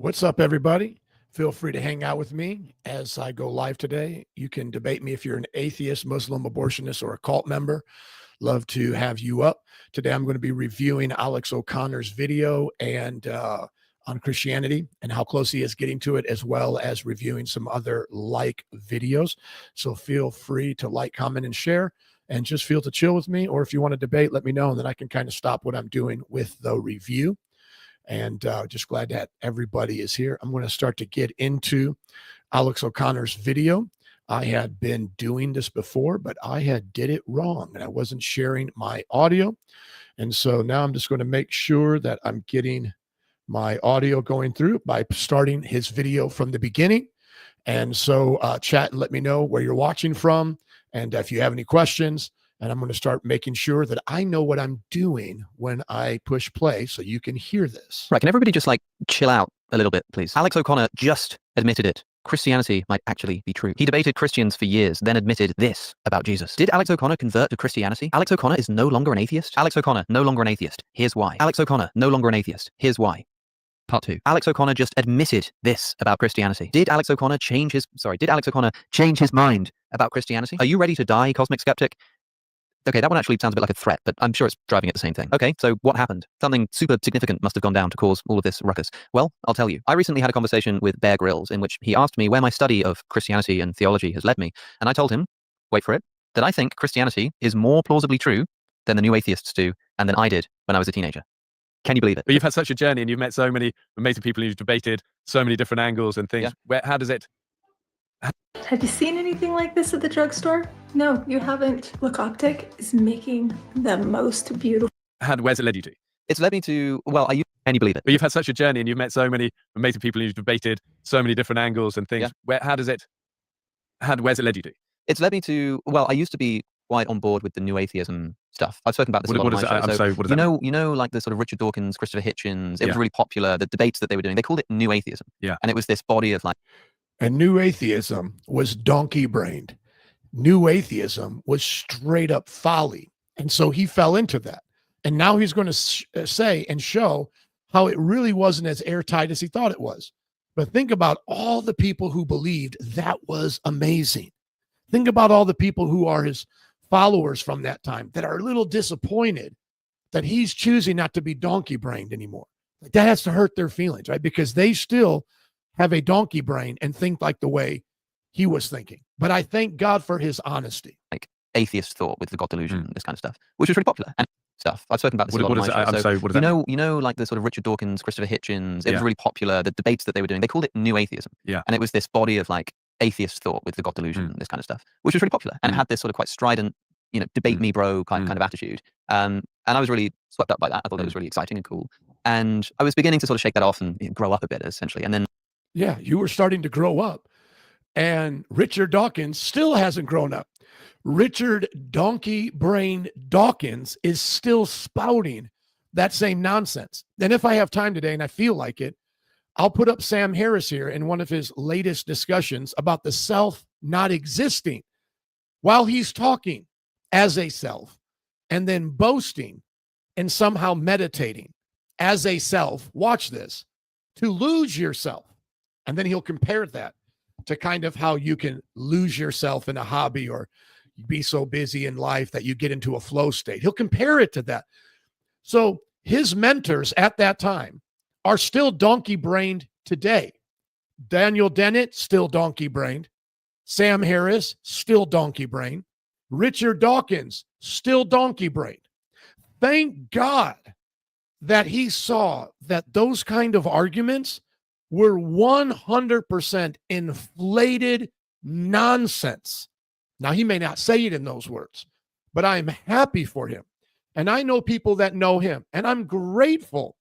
What's up, everybody? Feel free to hang out with me as I go live today. You can debate me if you're an atheist, Muslim, abortionist, or a cult member. Love to have you up. Today, I'm going to be reviewing Alex O'Connor's video and on Christianity and how close he is getting to it, as well as reviewing some other like videos. So feel free to like, comment, and share, and just feel to chill with me. Or if you want to debate, let me know, and then I can kind of stop what I'm doing with the review. And just glad that everybody is here. I'm going to start to get into Alex O'Connor's video. I had been doing this before, but I had did it wrong and I wasn't sharing my audio. And so now I'm just going to make sure that I'm getting my audio going through by starting his video from the beginning. And so chat and let me know where you're watching from. And if you have any questions, and I'm going to start making sure that I know what I'm doing when I push play so you can hear this. Right, can everybody just chill out a little bit, please? Alex O'Connor just admitted it. Christianity might actually be true. He debated Christians for years, then admitted this about Jesus. Did Alex O'Connor convert to Christianity? Alex O'Connor is no longer an atheist. Alex O'Connor, no longer an atheist. Here's why. Alex O'Connor, no longer an atheist. Here's why. Part 2. Alex O'Connor just admitted this about Christianity. Did Alex O'Connor change his mind about Christianity? Are you ready to die, cosmic skeptic? Okay, that one actually sounds a bit like a threat, but I'm sure it's driving at the same thing. Okay, so what happened? Something super significant must have gone down to cause all of this ruckus. Well, I'll tell you. I recently had a conversation with Bear Grylls in which he asked me where my study of Christianity and theology has led me. And I told him, wait for it, that I think Christianity is more plausibly true than the new atheists do and than I did when I was a teenager. Can you believe it? But you've had such a journey and you've met so many amazing people and you've debated so many different angles and things. Yeah. How does it? Have you seen anything like this at the drugstore? No, you haven't. Look, Optic is making the most beautiful. Where's it led you to? It's led me to, can you believe it? But you've had such a journey and you've met so many amazing people and you've debated so many different angles and things. Yeah. Where's it led you to? It's led me to, I used to be quite on board with the new atheism stuff. I've spoken about this a lot on my show. I'm sorry, what does that mean? You know, like the sort of Richard Dawkins, Christopher Hitchens, it was really popular, the debates that they were doing, they called it new atheism. Yeah. And it was this body of And new atheism was donkey-brained. New atheism was straight up folly. And so he fell into that. And now he's going to say and show how it really wasn't as airtight as he thought it was. But think about all the people who believed that was amazing. Think about all the people who are his followers from that time that are a little disappointed that he's choosing not to be donkey-brained anymore. Like, that has to hurt their feelings, right? Because they still have a donkey brain and think like the way he was thinking. But I thank God for his honesty. Like atheist thought with the God delusion, this kind of stuff, which was really popular and stuff. I've spoken about this a lot on my show. I'm sorry, what does that mean? You know, like the sort of Richard Dawkins, Christopher Hitchens, it was Yeah. really popular, the debates that they were doing, they called it new atheism. Yeah. And it was this body of atheist thought with the God delusion, this kind of stuff, which was really popular and it had this sort of quite strident, debate me bro kind of attitude. And I was really swept up by that. I thought it was really exciting and cool. And I was beginning to sort of shake that off and grow up a bit, essentially. And then Yeah, you were starting to grow up. And Richard Dawkins still hasn't grown up. Richard Donkey Brain Dawkins is still spouting that same nonsense. And if I have time today and I feel like it, I'll put up Sam Harris here in one of his latest discussions about the self not existing while he's talking as a self and then boasting and somehow meditating as a self. Watch this, to lose yourself. And then he'll compare that to kind of how you can lose yourself in a hobby or be so busy in life that you get into a flow state. He'll compare it to that. So his mentors at that time are still donkey-brained today. Daniel Dennett, still donkey-brained. Sam Harris, still donkey-brained. Richard Dawkins, still donkey-brained. Thank God that he saw that those kind of arguments were 100% inflated nonsense. Now, he may not say it in those words, but I'm happy for him. And I know people that know him, and I'm grateful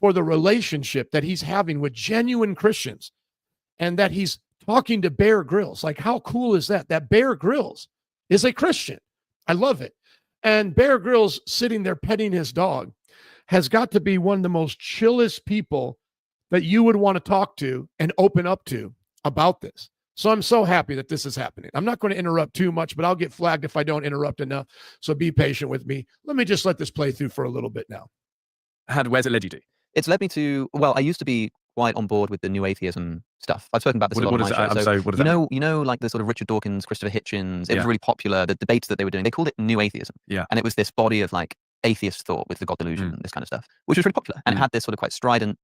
for the relationship that he's having with genuine Christians and that he's talking to Bear Grylls. Like, how cool is that? That Bear Grylls is a Christian. I love it. And Bear Grylls sitting there petting his dog has got to be one of the most chillest people that you would want to talk to and open up to about this. So I'm so happy that this is happening. I'm not going to interrupt too much, but I'll get flagged if I don't interrupt enough. So be patient with me. Let me just let this play through for a little bit now. Where's it led you to? it's led me to, I used to be quite on board with the new atheism stuff. I've spoken about this a lot What on is my it? show. I'm So sorry, what does that mean? you know, like the sort of Richard Dawkins, Christopher Hitchens. It was Yeah. really popular. The debates that they were doing, they called it new atheism. Yeah. And it was this body of like atheist thought with the God delusion and this kind of stuff, which was really popular. And it had this sort of quite strident,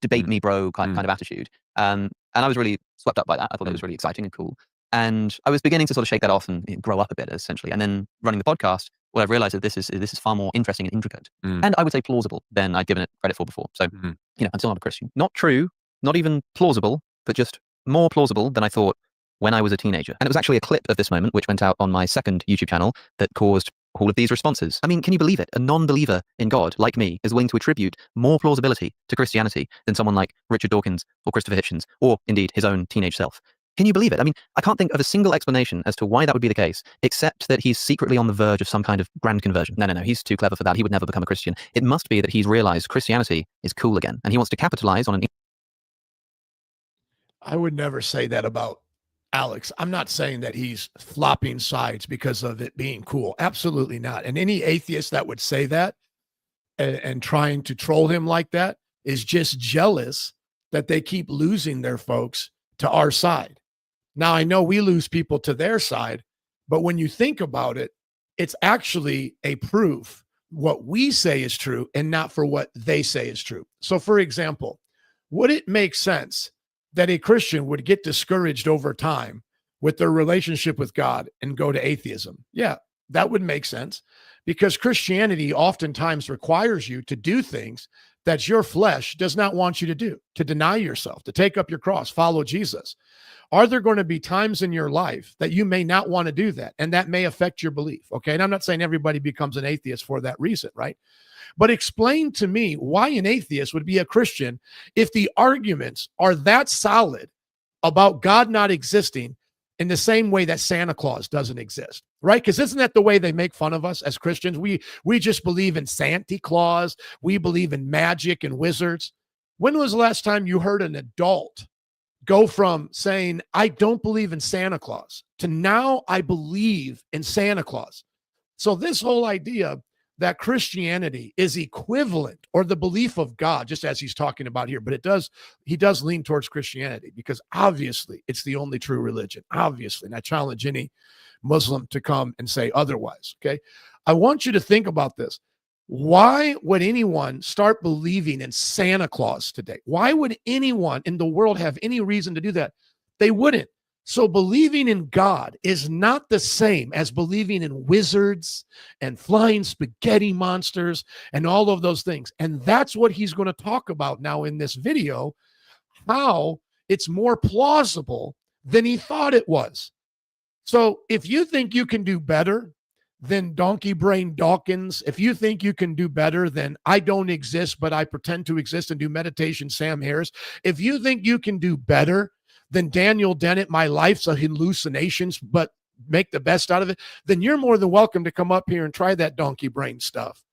debate me, bro, kind of attitude. And I was really swept up by that. I thought it was really exciting and cool. And I was beginning to sort of shake that off and grow up a bit, essentially. And then running the podcast, what I've realized is this is far more interesting and intricate, and I would say plausible than I'd given it credit for before. So, I'm still not a Christian. Not true, not even plausible, but just more plausible than I thought when I was a teenager. And it was actually a clip of this moment which went out on my second YouTube channel that caused all of these responses. I mean, can you believe it? A non-believer in God, like me, is willing to attribute more plausibility to Christianity than someone like Richard Dawkins or Christopher Hitchens, or indeed his own teenage self. Can you believe it? I mean, I can't think of a single explanation as to why that would be the case, except that he's secretly on the verge of some kind of grand conversion. No, he's too clever for that. He would never become a Christian. It must be that he's realized Christianity is cool again, and he wants to capitalize on an... I would never say that about Alex. I'm not saying that he's flopping sides because of it being cool. Absolutely not. And any atheist that would say that and trying to troll him like that is just jealous that they keep losing their folks to our side. Now, I know we lose people to their side, but when you think about it, it's actually a proof what we say is true and not for what they say is true. So, for example, would it make sense that a Christian would get discouraged over time with their relationship with God and go to atheism? Yeah, that would make sense, because Christianity oftentimes requires you to do things that your flesh does not want you to do, to deny yourself, to take up your cross, follow Jesus. Are there going to be times in your life that you may not want to do that? And that may affect your belief. Okay. And I'm not saying everybody becomes an atheist for that reason, right? But explain to me why an atheist would be a Christian if the arguments are that solid about God not existing in the same way that Santa Claus doesn't exist, right? Because isn't that the way they make fun of us as Christians? We just believe in Santa Claus. We believe in magic and wizards. When was the last time you heard an adult go from saying, I don't believe in Santa Claus, to now I believe in Santa Claus? So this whole idea that Christianity is equivalent, or the belief of God, just as he's talking about here, but he does lean towards Christianity because obviously it's the only true religion, obviously. And I challenge any Muslim to come and say otherwise, okay? I want you to think about this. Why would anyone start believing in Santa Claus today? Why would anyone in the world have any reason to do that? They wouldn't. So believing in God is not the same as believing in wizards and flying spaghetti monsters and all of those things. And that's what he's going to talk about now in this video, how it's more plausible than he thought it was. So if you think you can do better than Donkey Brain Dawkins, if you think you can do better than I don't exist, but I pretend to exist and do meditation, Sam Harris, if you think you can do better than Daniel Dennett, my life's a hallucinations, but make the best out of it, then you're more than welcome to come up here and try that donkey brain stuff.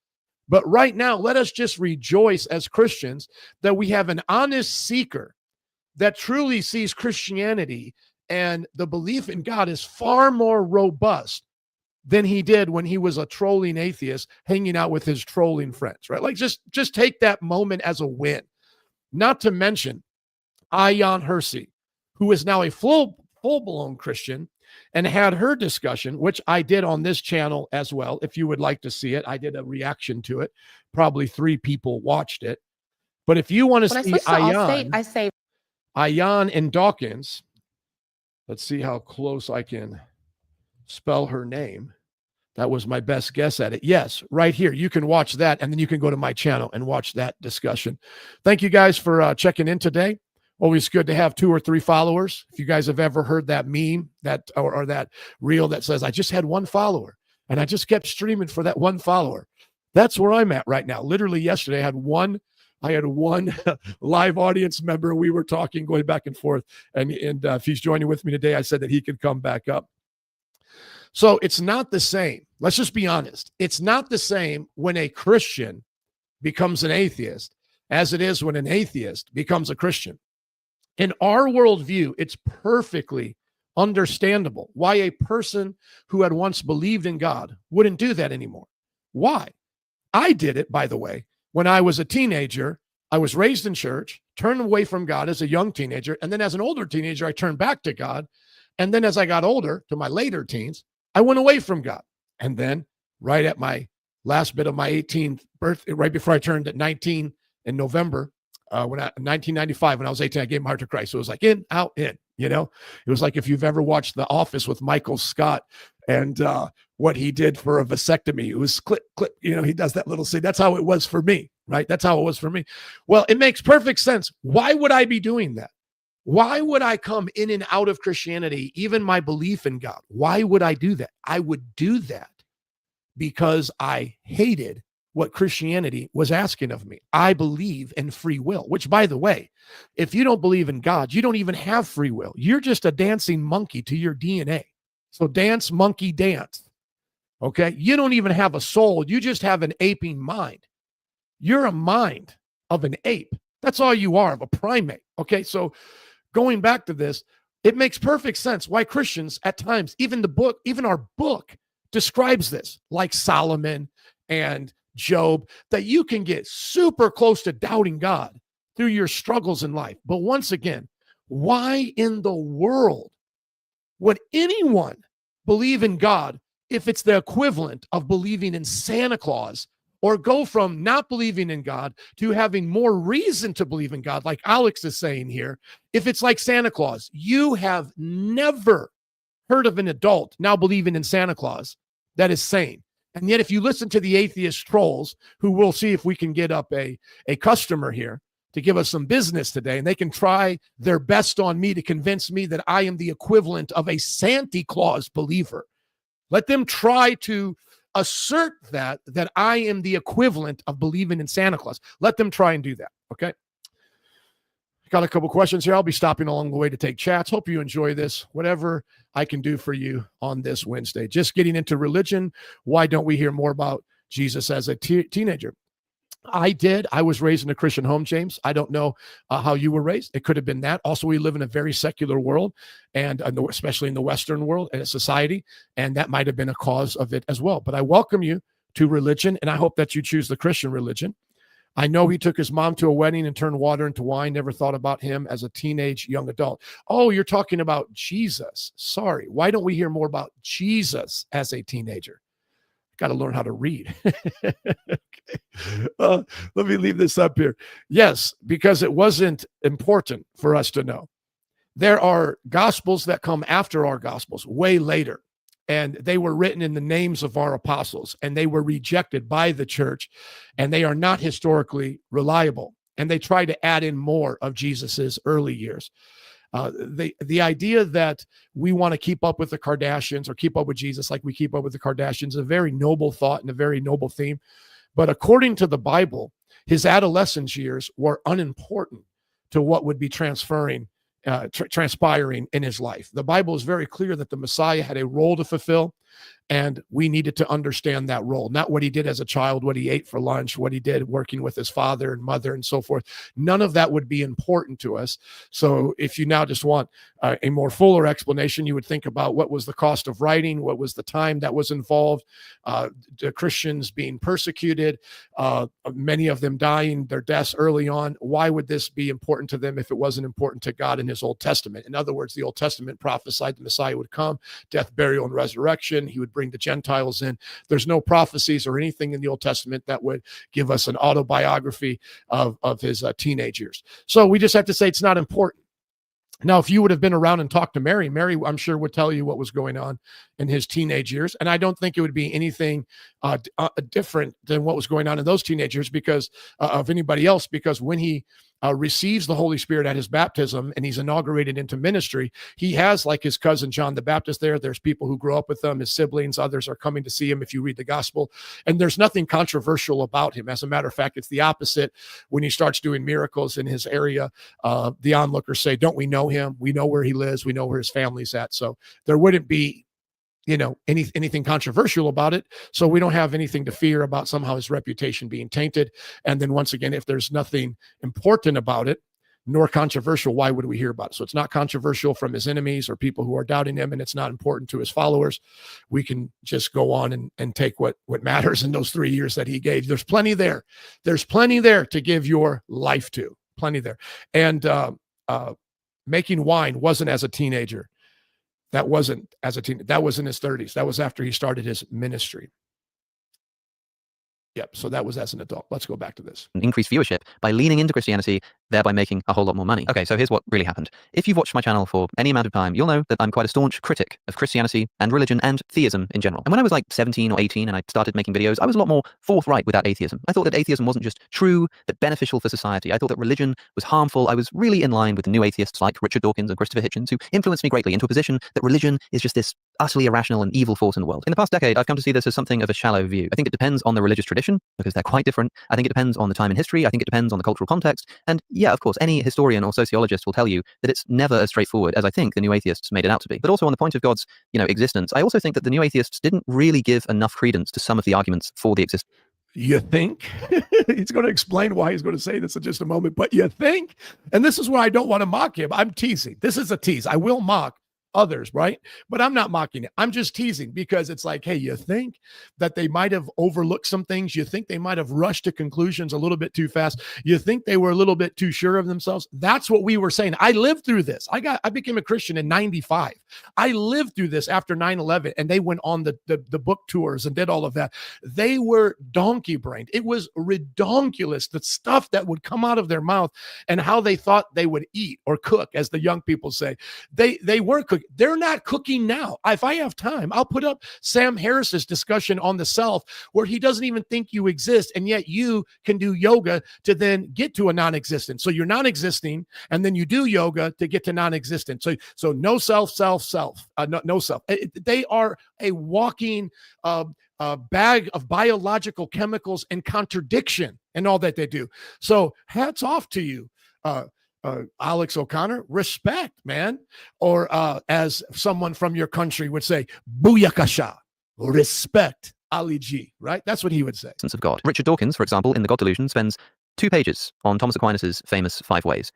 But right now, let us just rejoice as Christians that we have an honest seeker that truly sees Christianity and the belief in God is far more robust than he did when he was a trolling atheist hanging out with his trolling friends, right? Like just take that moment as a win. Not to mention Ayaan Hirsi, who is now a full-blown Christian and had her discussion, which I did on this channel as well. If you would like to see it, I did a reaction to it. Probably 3 people watched it. But if you want to see Ayaan and Dawkins, let's see how close I can spell her name. That was my best guess at it. Yes, right here. You can watch that, and then you can go to my channel and watch that discussion. Thank you guys for checking in today. Always good to have 2 or 3 followers. If you guys have ever heard that meme that or that reel that says, I just had 1 follower and I just kept streaming for that 1 follower. That's where I'm at right now. Literally yesterday, I had one live audience member. We were talking, going back and forth. And if he's joining with me today, I said that he could come back up. So it's not the same. Let's just be honest. It's not the same when a Christian becomes an atheist as it is when an atheist becomes a Christian. In our worldview, it's perfectly understandable why a person who had once believed in God wouldn't do that anymore. Why? I did it, by the way, when I was a teenager. I was raised in church, turned away from God as a young teenager. And then as an older teenager, I turned back to God. And then as I got older, to my later teens, I went away from God. And then right at my last bit of my 18th birthday, right before I turned at 19 in November, 1995, when I was 18, I gave my heart to Christ. So it was like in, out, in, you know, it was like if you've ever watched The Office with Michael Scott and what he did for a vasectomy, it was clip, clip, you know, he does that little scene. That's how it was for me, right? That's how it was for me. Well, it makes perfect sense. Why would I be doing that? Why would I come in and out of Christianity, even my belief in God? Why would I do that? I would do that because I hated what Christianity was asking of me. I believe in free will, which, by the way, if you don't believe in God, you don't even have free will. You're just a dancing monkey to your DNA. So dance, monkey, dance. Okay? You don't even have a soul. You just have an aping mind. You're a mind of an ape. That's all you are, of a primate. Okay? So going back to this, it makes perfect sense why Christians at times, even our book describes this, like Solomon and Job, that you can get super close to doubting God through your struggles in life. But once again, why in the world would anyone believe in God if it's the equivalent of believing in Santa Claus, or go from not believing in God to having more reason to believe in God, like Alex is saying here? If it's like Santa Claus, you have never heard of an adult now believing in Santa Claus that is sane. And yet, if you listen to the atheist trolls, who will see if we can get up a customer here to give us some business today, and they can try their best on me to convince me that I am the equivalent of a Santa Claus believer. Let them try to assert that I am the equivalent of believing in Santa Claus. Let them try and do that, okay? Got a couple questions here. I'll be stopping along the way to take chats. Hope you enjoy this. Whatever I can do for you on this Wednesday. Just getting into religion. Why don't we hear more about Jesus as a teenager? I did. I was raised in a Christian home, James. I don't know how you were raised. It could have been that. Also, we live in a very secular world, and especially in the Western world and society, and that might have been a cause of it as well. But I welcome you to religion, and I hope that you choose the Christian religion. I know he took his mom to a wedding and turned water into wine. Never thought about him as a teenage young adult. Oh, you're talking about Jesus. Sorry. Why don't we hear more about Jesus as a teenager? Got to learn how to read. Okay. Let me leave this up here. Yes, because it wasn't important for us to know. There are gospels that come after our gospels, way later. And they were written in the names of our apostles, and they were rejected by the church, and they are not historically reliable. And they try to add in more of Jesus's early years. The idea that we want to keep up with the Kardashians or keep up with Jesus like we keep up with the Kardashians is a very noble thought and a very noble theme. But according to the Bible, his adolescence years were unimportant to what would be transpiring in his life. The Bible is very clear that the Messiah had a role to fulfill, and we needed to understand that role, not what he did as a child, what he ate for lunch, what he did working with his father and mother and so forth. None of that would be important to us. So if you now just want a more fuller explanation, you would think about what was the cost of writing, what was the time that was involved, the Christians being persecuted, many of them dying their deaths early on. Why would this be important to them if it wasn't important to God in his Old Testament? In other words, the Old Testament prophesied the Messiah would come, death, burial, and resurrection. He would bring the Gentiles in. There's no prophecies or anything in the Old Testament that would give us an autobiography of his teenage years. So we just have to say it's not important. Now, if you would have been around and talked to Mary, I'm sure would tell you what was going on in his teenage years. And I don't think it would be anything different than what was going on in those teenage years because of anybody else, because when he receives the Holy Spirit at his baptism and he's inaugurated into ministry, he has, like his cousin John the Baptist there. There's people who grew up with him, his siblings, others are coming to see him if you read the gospel. And there's nothing controversial about him. As a matter of fact, it's the opposite. When he starts doing miracles in his area, the onlookers say, don't we know him? We know where he lives. We know where his family's at. So there wouldn't be anything controversial about it. So we don't have anything to fear about somehow his reputation being tainted. And then once again, if there's nothing important about it, nor controversial, why would we hear about it? So it's not controversial from his enemies or people who are doubting him, and it's not important to his followers. We can just go on and take what matters in those 3 years that he gave. There's plenty there. There's plenty there to give your life to. plenty there. And making wine wasn't as a teenager. That wasn't as a teen. That was in his 30s. That was after he started his ministry. Yep. So that was as an adult. Let's go back to this. Increase viewership by leaning into Christianity, thereby making a whole lot more money. Okay, so here's what really happened. If you've watched my channel for any amount of time, you'll know that I'm quite a staunch critic of Christianity and religion and theism in general. And when I was like 17 or 18 and I started making videos, I was a lot more forthright without atheism. I thought that atheism wasn't just true, but beneficial for society. I thought that religion was harmful. I was really in line with the new atheists like Richard Dawkins and Christopher Hitchens, who influenced me greatly into a position that religion is just this utterly irrational and evil force in the world. In the past decade, I've come to see this as something of a shallow view. I think it depends on the religious tradition, because they're quite different. I think it depends on the time in history. I think it depends on the cultural context. And yeah, of course, any historian or sociologist will tell you that it's never as straightforward as I think the new atheists made it out to be. But also on the point of God's, existence, I also think that the new atheists didn't really give enough credence to some of the arguments for the existence. You think? He's going to explain why he's going to say this in just a moment, but you think? And this is why I don't want to mock him. I'm teasing. This is a tease. I will mock others, right? But I'm not mocking it. I'm just teasing, because it's like, hey, you think that they might have overlooked some things? You think they might have rushed to conclusions a little bit too fast? You think they were a little bit too sure of themselves? That's what we were saying. I lived through this. I became a Christian in 95. I lived through this after 9/11, and they went on the book tours and did all of that. They were donkey brained. It was redonkulous, the stuff that would come out of their mouth and how they thought they would eat or cook, as the young people say. They weren't cooking. They're not cooking now. If I have time, I'll put up Sam Harris's discussion on the self, where he doesn't even think you exist, and yet you can do yoga to then get to a non-existent. So you're non-existing, and then you do yoga to get to non-existent. So no self, no self. They are a walking bag of biological chemicals and contradiction in all that they do. So hats off to you. Alex O'Connor, respect, man. Or as someone from your country would say, booyakasha, respect, Ali G, right? That's what he would say. Of God. Richard Dawkins, for example, in The God Delusion, spends 2 pages on Thomas Aquinas's famous 5 ways.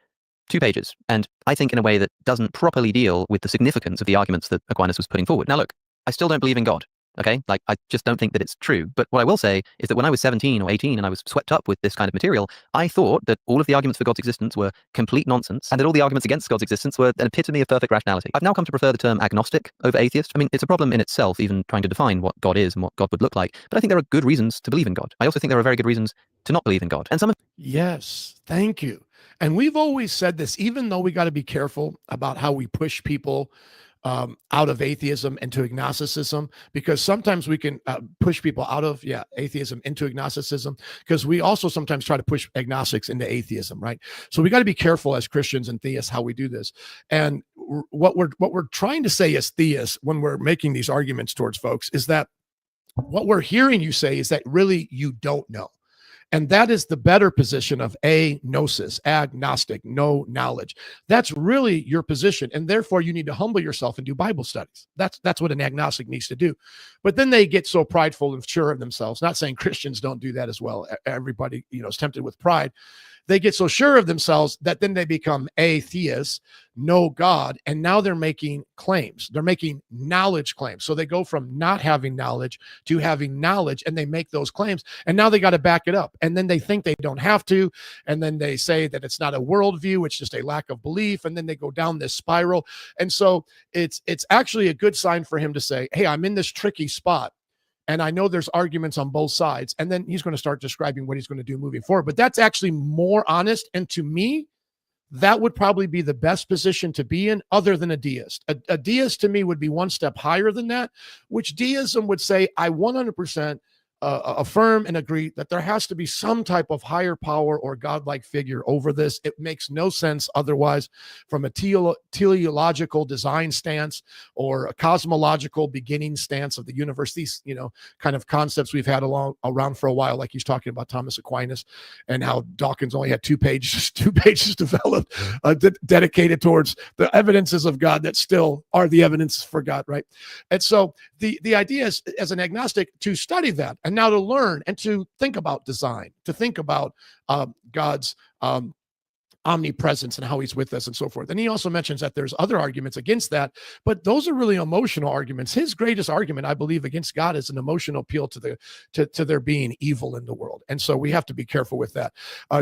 2 pages. And I think in a way that doesn't properly deal with the significance of the arguments that Aquinas was putting forward. Now look, I still don't believe in God. Okay, like I just don't think that it's true. But what I will say is that when I was 17 or 18 and I was swept up with this kind of material, I thought that all of the arguments for God's existence were complete nonsense, and that all the arguments against God's existence were an epitome of perfect rationality. I've now come to prefer the term agnostic over atheist. I mean, it's a problem in itself, even trying to define what God is and what God would look like. But I think there are good reasons to believe in God. I also think there are very good reasons to not believe in God. And some of Yes, thank you. And we've always said this, even though we got to be careful about how we push people out of atheism into agnosticism, because sometimes we can push people out of atheism into agnosticism, because we also sometimes try to push agnostics into atheism, right? So we got to be careful as Christians and theists how we do this. And what we're trying to say as theists when we're making these arguments towards folks is that what we're hearing you say is that really you don't know. And that is the better position of agnosis, agnostic, no knowledge. That's really your position. And therefore you need to humble yourself and do Bible studies. That's what an agnostic needs to do. But then they get so prideful and sure of themselves. Not saying Christians don't do that as well. Everybody, is tempted with pride. They get so sure of themselves that then they become atheists, no God, and now they're making claims. They're making knowledge claims. So they go from not having knowledge to having knowledge, and they make those claims, and now they got to back it up. And then they think they don't have to, and then they say that it's not a worldview, it's just a lack of belief, and then they go down this spiral. And so it's actually a good sign for him to say, hey, I'm in this tricky spot. And I know there's arguments on both sides. And then he's going to start describing what he's going to do moving forward. But that's actually more honest. And to me, that would probably be the best position to be in, other than a deist. A deist to me would be one step higher than that, which deism would say, I 100% affirm and agree that there has to be some type of higher power or godlike figure over this. It makes no sense otherwise, from a teleological design stance or a cosmological beginning stance of the universe. These, kind of concepts we've had around for a while, like he's talking about Thomas Aquinas and how Dawkins only had 2 pages developed, dedicated towards the evidences of God that still are the evidence for God, right? And so the idea is, as an agnostic, to study that, and now to learn and to think about design, to think about God's omnipresence and how he's with us and so forth. And he also mentions that there's other arguments against that, but those are really emotional arguments. His greatest argument, I believe, against God is an emotional appeal to there being evil in the world. And so we have to be careful with that.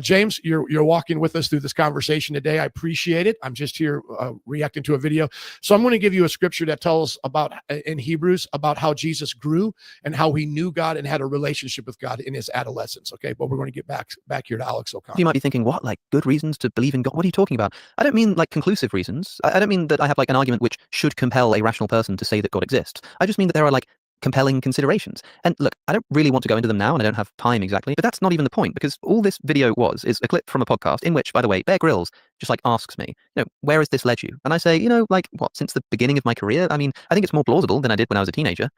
James, you're walking with us through this conversation today. I appreciate it. I'm just here reacting to a video. So I'm going to give you a scripture that tells about in Hebrews about how Jesus grew and how he knew God and had a relationship with God in his adolescence. Okay, but we're going to get back here to Alex O'Connor. You might be thinking, what, like good reasons to believe in God? What are you talking about? I don't mean like conclusive reasons. I don't mean that I have like an argument which should compel a rational person to say that God exists. I just mean that there are like compelling considerations. And look, I don't really want to go into them now, and I don't have time exactly, but that's not even the point, because all this video is a clip from a podcast in which, by the way, Bear Grylls just like asks me, where has this led you? And I say, like what, since the beginning of my career? I mean, I think it's more plausible than I did when I was a teenager.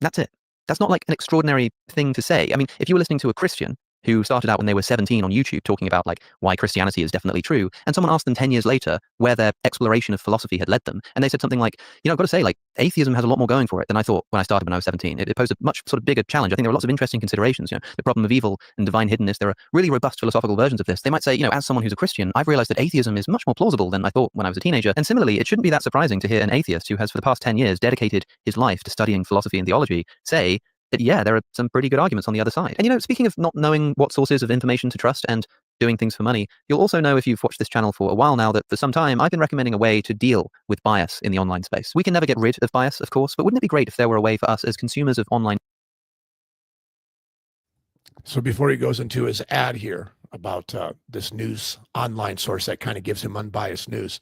That's it. That's not like an extraordinary thing to say. I mean, if you were listening to a Christian who started out when they were 17 on YouTube talking about like why Christianity is definitely true, and someone asked them 10 years later where their exploration of philosophy had led them, and they said something like, I've got to say, like, atheism has a lot more going for it than I thought when I started when I was 17. It posed a much sort of bigger challenge. I think there are lots of interesting considerations. The problem of evil and divine hiddenness. There are really robust philosophical versions of this. They might say, as someone who's a Christian, I've realized that atheism is much more plausible than I thought when I was a teenager. And similarly, it shouldn't be that surprising to hear an atheist who has for the past 10 years dedicated his life to studying philosophy and theology say that, yeah, there are some pretty good arguments on the other side. And speaking of not knowing what sources of information to trust and doing things for money, you'll also know, if you've watched this channel for a while now, that for some time I've been recommending a way to deal with bias in the online space. We can never get rid of bias, of course, but wouldn't it be great if there were a way for us as consumers of online... So before he goes into his ad here about this news online source that kind of gives him unbiased news,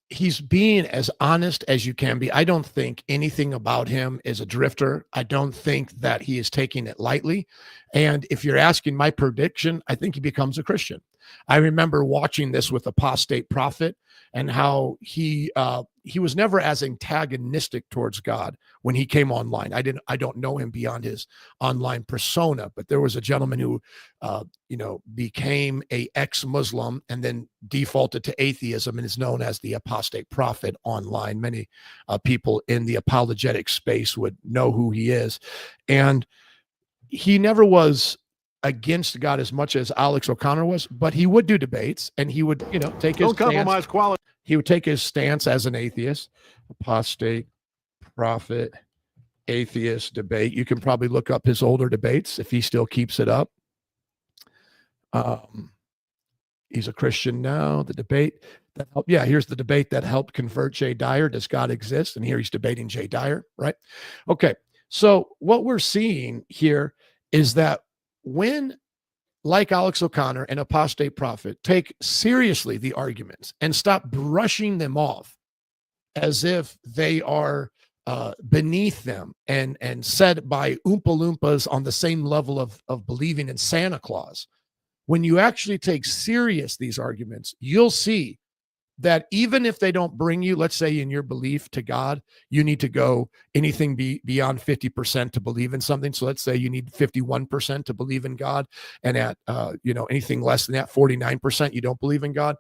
he's being as honest as you can be. I don't think anything about him is a drifter. I don't think that he is taking it lightly. And if you're asking my prediction, I think he becomes a Christian. I remember watching this with Apostate Prophet and how he was never as antagonistic towards God when he came online. I don't know him beyond his online persona, but there was a gentleman who became a ex-Muslim and then defaulted to atheism and is known as the Apostate Prophet online. Many people in the apologetic space would know who he is. And he never was against God as much as Alex O'Connor was, but he would do debates and he would, take his compromise quality. He would take his stance as an atheist. Apostate Prophet atheist debate. You can probably look up his older debates if he still keeps it up. He's a Christian now. The debate that helped, here's the debate that helped convert Jay Dyer. Does God exist? And here he's debating Jay Dyer, right? Okay. So what we're seeing here is that when, like Alex O'Connor and Apostate Prophet, take seriously the arguments and stop brushing them off as if they are beneath them and said by Oompa Loompas on the same level of believing in Santa Claus, when you actually take serious these arguments, you'll see that even if they don't bring you, let's say in your belief to God, you need to go anything beyond 50% to believe in something. So let's say you need 51% to believe in God, and at anything less than that, 49%, you don't believe in God.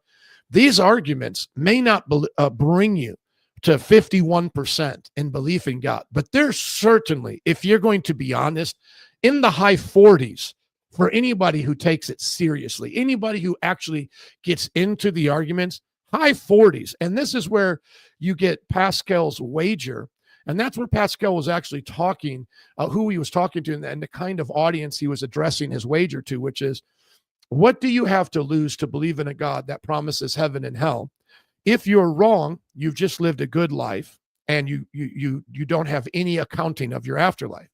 These arguments may not bring you to 51% in belief in God, but they're certainly, if you're going to be honest, in the high 40s for anybody who takes it seriously, anybody who actually gets into the arguments. High 40s. And this is where you get Pascal's wager. And that's where Pascal was actually talking, who he was talking to, and the kind of audience he was addressing his wager to, which is, what do you have to lose to believe in a God that promises heaven and hell? If you're wrong, you've just lived a good life and you don't have any accounting of your afterlife.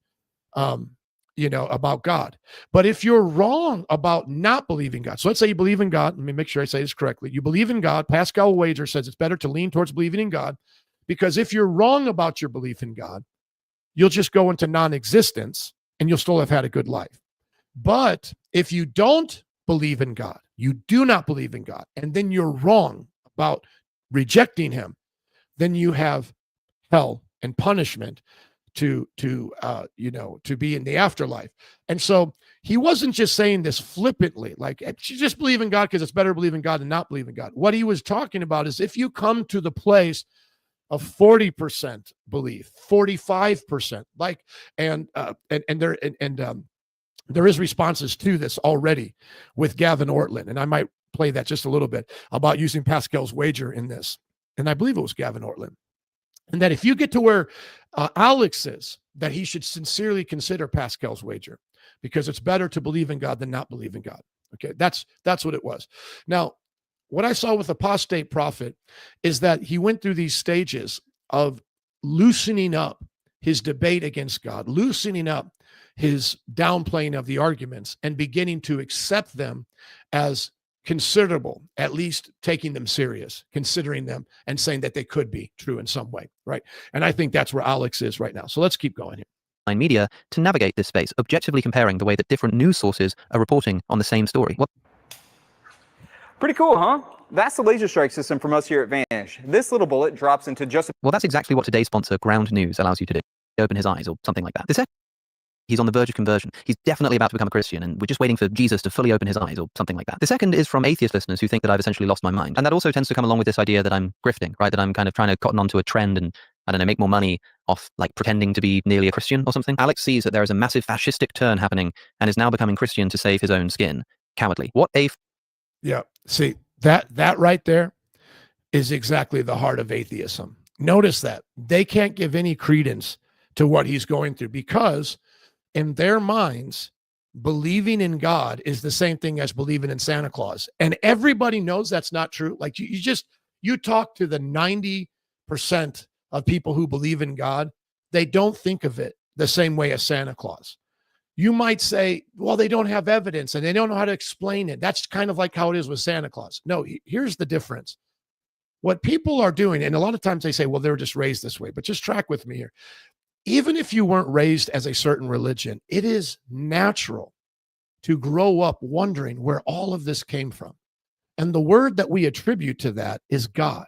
About God. But if you're wrong about not believing God, so let's say you believe in God, let me make sure I say this correctly. You believe in God. Pascal wager says it's better to lean towards believing in God, because if you're wrong about your belief in God, you'll just go into non-existence and you'll still have had a good life. But if you don't believe in God, you do not believe in God, and then you're wrong about rejecting him, then you have hell and punishment to be in the afterlife. And so he wasn't just saying this flippantly, like, you just believe in God because it's better to believe in God than not believe in God. What he was talking about is, if you come to the place of 40% belief, 45%, there is responses to this already with Gavin Ortlund, and I might play that just a little bit about using Pascal's wager in this. And I believe it was Gavin Ortland. And that if you get to where Alex is, that he should sincerely consider Pascal's wager, because it's better to believe in God than not believe in God. Okay, that's what it was. Now, what I saw with Apostate Prophet is that he went through these stages of loosening up his debate against God, loosening up his downplaying of the arguments, and beginning to accept them as considerable, at least taking them serious, considering them and saying that they could be true in some way, right? And I think that's where Alex is right now. So let's keep going here. Media to navigate this space, objectively comparing the way that different news sources are reporting on the same story. Pretty cool, huh? That's the laser strike system from us here at Vanish. This little bullet drops into just... Well, that's exactly what today's sponsor, Ground News, allows you to do. Open his eyes or something like that. The second, he's on the verge of conversion. He's definitely about to become a Christian, and we're just waiting for Jesus to fully open his eyes or something like that. The second is from atheist listeners who think that I've essentially lost my mind. And that also tends to come along with this idea that I'm grifting, right? That I'm kind of trying to cotton onto a trend and, I don't know, make more money off like pretending to be nearly a Christian or something. Alex sees that there is a massive fascistic turn happening and is now becoming Christian to save his own skin. Cowardly. What a... Yeah. See, that right there is exactly the heart of atheism. Notice that they can't give any credence to what he's going through, because in their minds, believing in God is the same thing as believing in Santa Claus. And everybody knows that's not true. Like you talk to the 90% of people who believe in God, they don't think of it the same way as Santa Claus. You might say, well, they don't have evidence and they don't know how to explain it. That's kind of like how it is with Santa Claus. No, here's the difference. What people are doing, and a lot of times they say, well, they were just raised this way, but just track with me here. Even if you weren't raised as a certain religion, it is natural to grow up wondering where all of this came from. And the word that we attribute to that is God.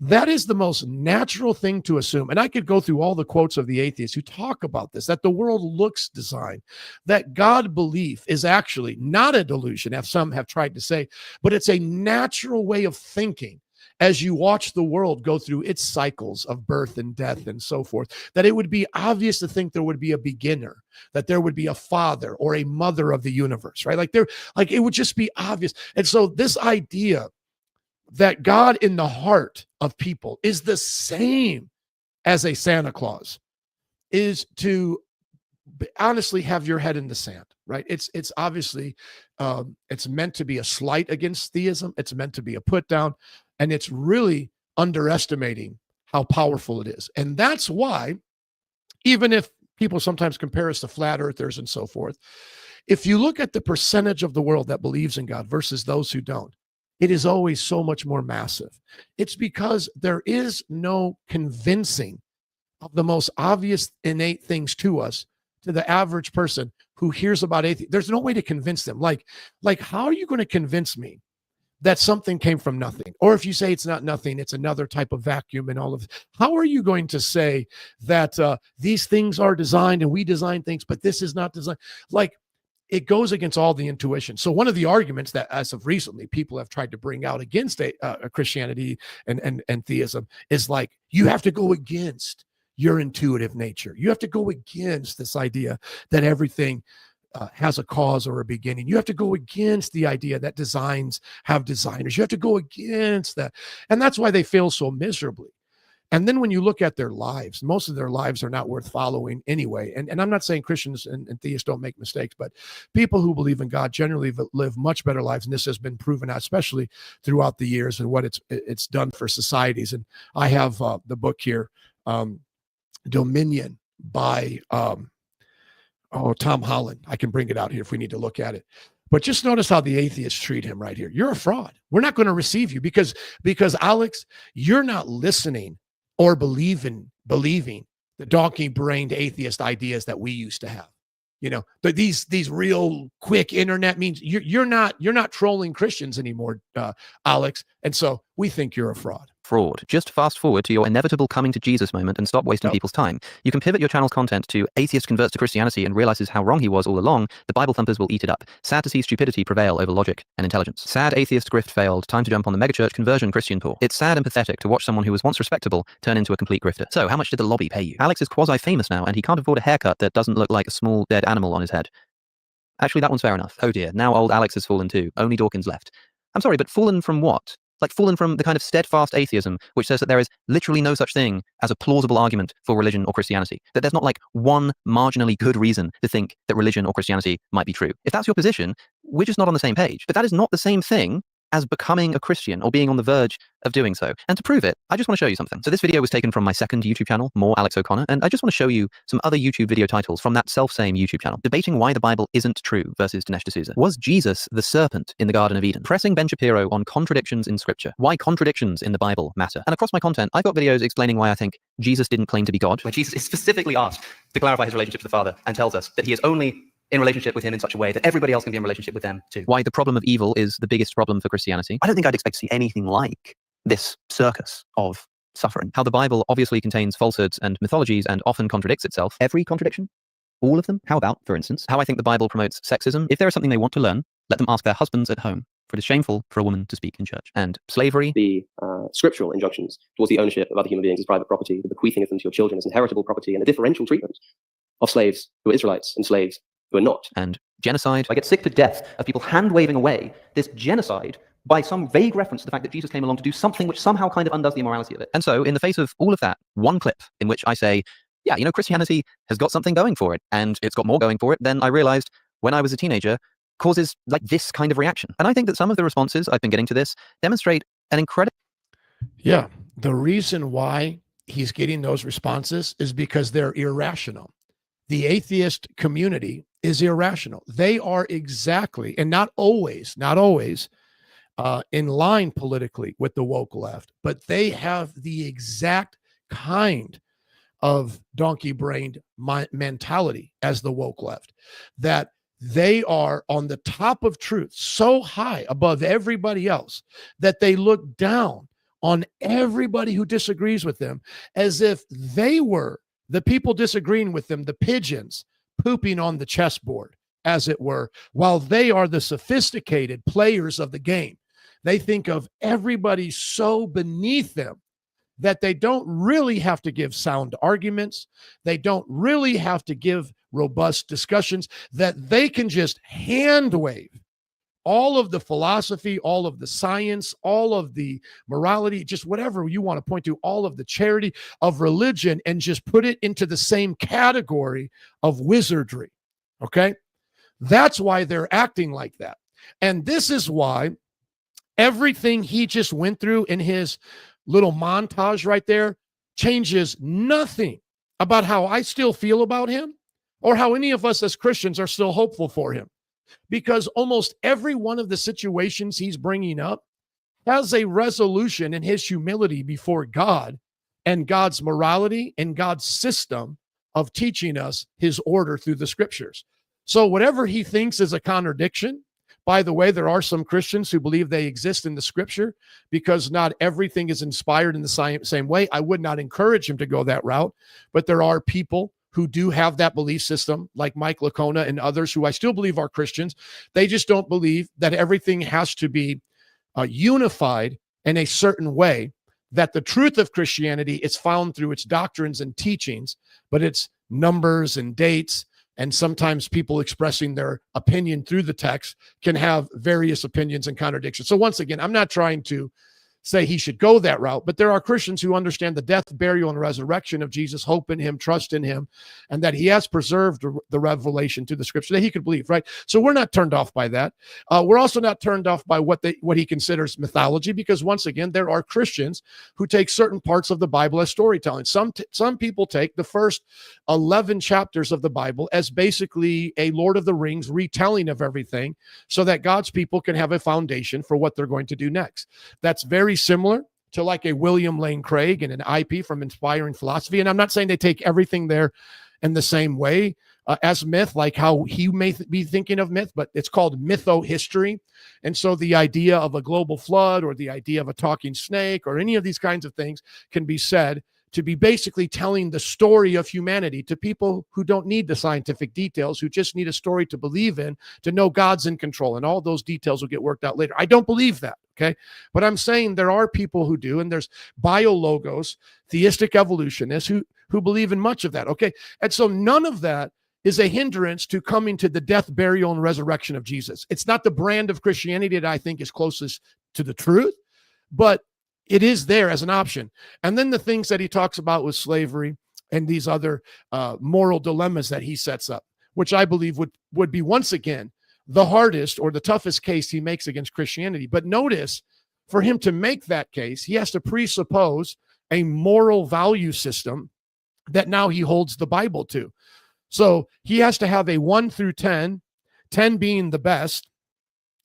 That is the most natural thing to assume. And I could go through all the quotes of the atheists who talk about this, that the world looks designed, that God belief is actually not a delusion, as some have tried to say, but it's a natural way of thinking as you watch the world go through its cycles of birth and death and so forth, that it would be obvious to think there would be a beginner, that there would be a father or a mother of the universe, right? Like it would just be obvious. And so this idea that God in the heart of people is the same as a Santa Claus is to honestly have your head in the sand, right? It's obviously, it's meant to be a slight against theism. It's meant to be a put down. And it's really underestimating how powerful it is. And that's why, even if people sometimes compare us to flat earthers and so forth, if you look at the percentage of the world that believes in God versus those who don't, it is always so much more massive. It's because there is no convincing of the most obvious innate things to us, to the average person who hears about atheism. There's no way to convince them. Like how are you going to convince me that something came from nothing? Or if you say it's not nothing, it's another type of vacuum and all of it. How are you going to say that these things are designed and we design things, but this is not designed? Like, it goes against all the intuition. So one of the arguments that as of recently people have tried to bring out against Christianity and theism is like, you have to go against your intuitive nature. You have to go against this idea that everything has a cause or a beginning. You have to go against the idea that designs have designers. You have to go against that. And that's why they fail so miserably. And then when you look at their lives, most of their lives are not worth following anyway. And I'm not saying Christians and theists don't make mistakes, but people who believe in God generally live much better lives. And this has been proven out, especially throughout the years and what it's done for societies. And I have the book here, Dominion by Tom Holland. I can bring it out here if we need to look at it. But just notice how the atheists treat him right here. You're a fraud. We're not going to receive you because Alex, you're not listening or believing the donkey-brained atheist ideas that we used to have. You know, but these real quick internet means you're not trolling Christians anymore, Alex. And so we think you're a fraud. Fraud. Just fast forward to your inevitable coming to Jesus moment and stop wasting people's time. You can pivot your channel's content to atheist converts to Christianity and realizes how wrong he was all along. The Bible thumpers will eat it up. Sad to see stupidity prevail over logic and intelligence. Sad atheist grift failed. Time to jump on the megachurch conversion Christian tour. It's sad and pathetic to watch someone who was once respectable turn into a complete grifter. So how much did the lobby pay you? Alex is quasi-famous now and he can't afford a haircut that doesn't look like a small dead animal on his head. Actually, that one's fair enough. Oh dear, now old Alex has fallen too. Only Dawkins left. I'm sorry, but fallen from what? Like fallen from the kind of steadfast atheism which says that there is literally no such thing as a plausible argument for religion or Christianity. That there's not like one marginally good reason to think that religion or Christianity might be true. If that's your position, we're just not on the same page. But that is not the same thing as becoming a Christian or being on the verge of doing so. And to prove it, I just want to show you something. So this video was taken from my second YouTube channel, More Alex O'Connor, and I just want to show you some other YouTube video titles from that self-same YouTube channel, debating why the Bible isn't true versus Dinesh D'Souza. Was Jesus the serpent in the Garden of Eden? Pressing Ben Shapiro on contradictions in Scripture. Why contradictions in the Bible matter. And across my content, I've got videos explaining why I think Jesus didn't claim to be God. Where Jesus is specifically asked to clarify his relationship to the Father and tells us that he is only in relationship with him in such a way that everybody else can be in relationship with them too. Why the problem of evil is the biggest problem for Christianity. I don't think I'd expect to see anything like This circus of suffering. How the Bible obviously contains falsehoods and mythologies and often contradicts itself. Every contradiction? All of them? How about, for instance, how I think the Bible promotes sexism? If there is something they want to learn, let them ask their husbands at home, for it is shameful for a woman to speak in church. And slavery. The scriptural injunctions towards the ownership of other human beings as private property, the bequeathing of them to your children as inheritable property, and the differential treatment of slaves who are Israelites and slaves who are not. And genocide. I get sick to death of people hand-waving away this genocide by some vague reference to the fact that Jesus came along to do something which somehow kind of undoes the immorality of it. And so, in the face of all of that, one clip in which I say, yeah, you know, Christianity has got something going for it, and it's got more going for it than I realized when I was a teenager, causes like this kind of reaction. And I think that some of the responses I've been getting to this demonstrate an incredible... Yeah, the reason why he's getting those responses is because they're irrational. The atheist community is irrational. They are exactly, and not always, in line politically with the woke left, but they have the exact kind of donkey-brained mentality as the woke left, that they are on the top of truth, so high above everybody else that they look down on everybody who disagrees with them as if they were the people disagreeing with them, the pigeons pooping on the chessboard, as it were, while they are the sophisticated players of the game. They think of everybody so beneath them that they don't really have to give sound arguments. They don't really have to give robust discussions, that they can just hand wave all of the philosophy, all of the science, all of the morality, just whatever you want to point to, all of the charity of religion, and just put it into the same category of wizardry. Okay? That's why they're acting like that. And this is why everything he just went through in his little montage right there changes nothing about how I still feel about him or how any of us as Christians are still hopeful for him. Because almost every one of the situations he's bringing up has a resolution in his humility before God and God's morality and God's system of teaching us his order through the scriptures. So whatever he thinks is a contradiction, by the way, there are some Christians who believe they exist in the scripture because not everything is inspired in the same way. I would not encourage him to go that route, but there are people who do have that belief system, like Mike Licona and others who I still believe are Christians. They just don't believe that everything has to be unified in a certain way, that the truth of Christianity is found through its doctrines and teachings, but it's numbers and dates, and sometimes people expressing their opinion through the text can have various opinions and contradictions. So once again, I'm not trying to say he should go that route, but there are Christians who understand the death, burial, and resurrection of Jesus, hope in him, trust in him, and that he has preserved the revelation through the scripture that he could believe, right? So we're not turned off by that. We're also not turned off by what he considers mythology, because once again, there are Christians who take certain parts of the Bible as storytelling. Some people take the first 11 chapters of the Bible as basically a Lord of the Rings retelling of everything so that God's people can have a foundation for what they're going to do next. That's very similar to like a William Lane Craig and an IP from Inspiring Philosophy. And I'm not saying they take everything there in the same way as myth, like how he may be thinking of myth, but it's called mytho-history. And so the idea of a global flood or the idea of a talking snake or any of these kinds of things can be said to be basically telling the story of humanity to people who don't need the scientific details, who just need a story to believe in, to know God's in control, and all those details will get worked out later. I don't believe that, okay? But I'm saying there are people who do, and there's biologos, theistic evolutionists who believe in much of that, okay? And so none of that is a hindrance to coming to the death, burial, and resurrection of Jesus. It's not the brand of Christianity that I think is closest to the truth, but it is there as an option. And then the things that he talks about with slavery and these other moral dilemmas that he sets up, which I believe would be, once again, the hardest or the toughest case he makes against Christianity. But notice, for him to make that case, he has to presuppose a moral value system that now he holds the Bible to. So he has to have a 1 through 10, 10 being the best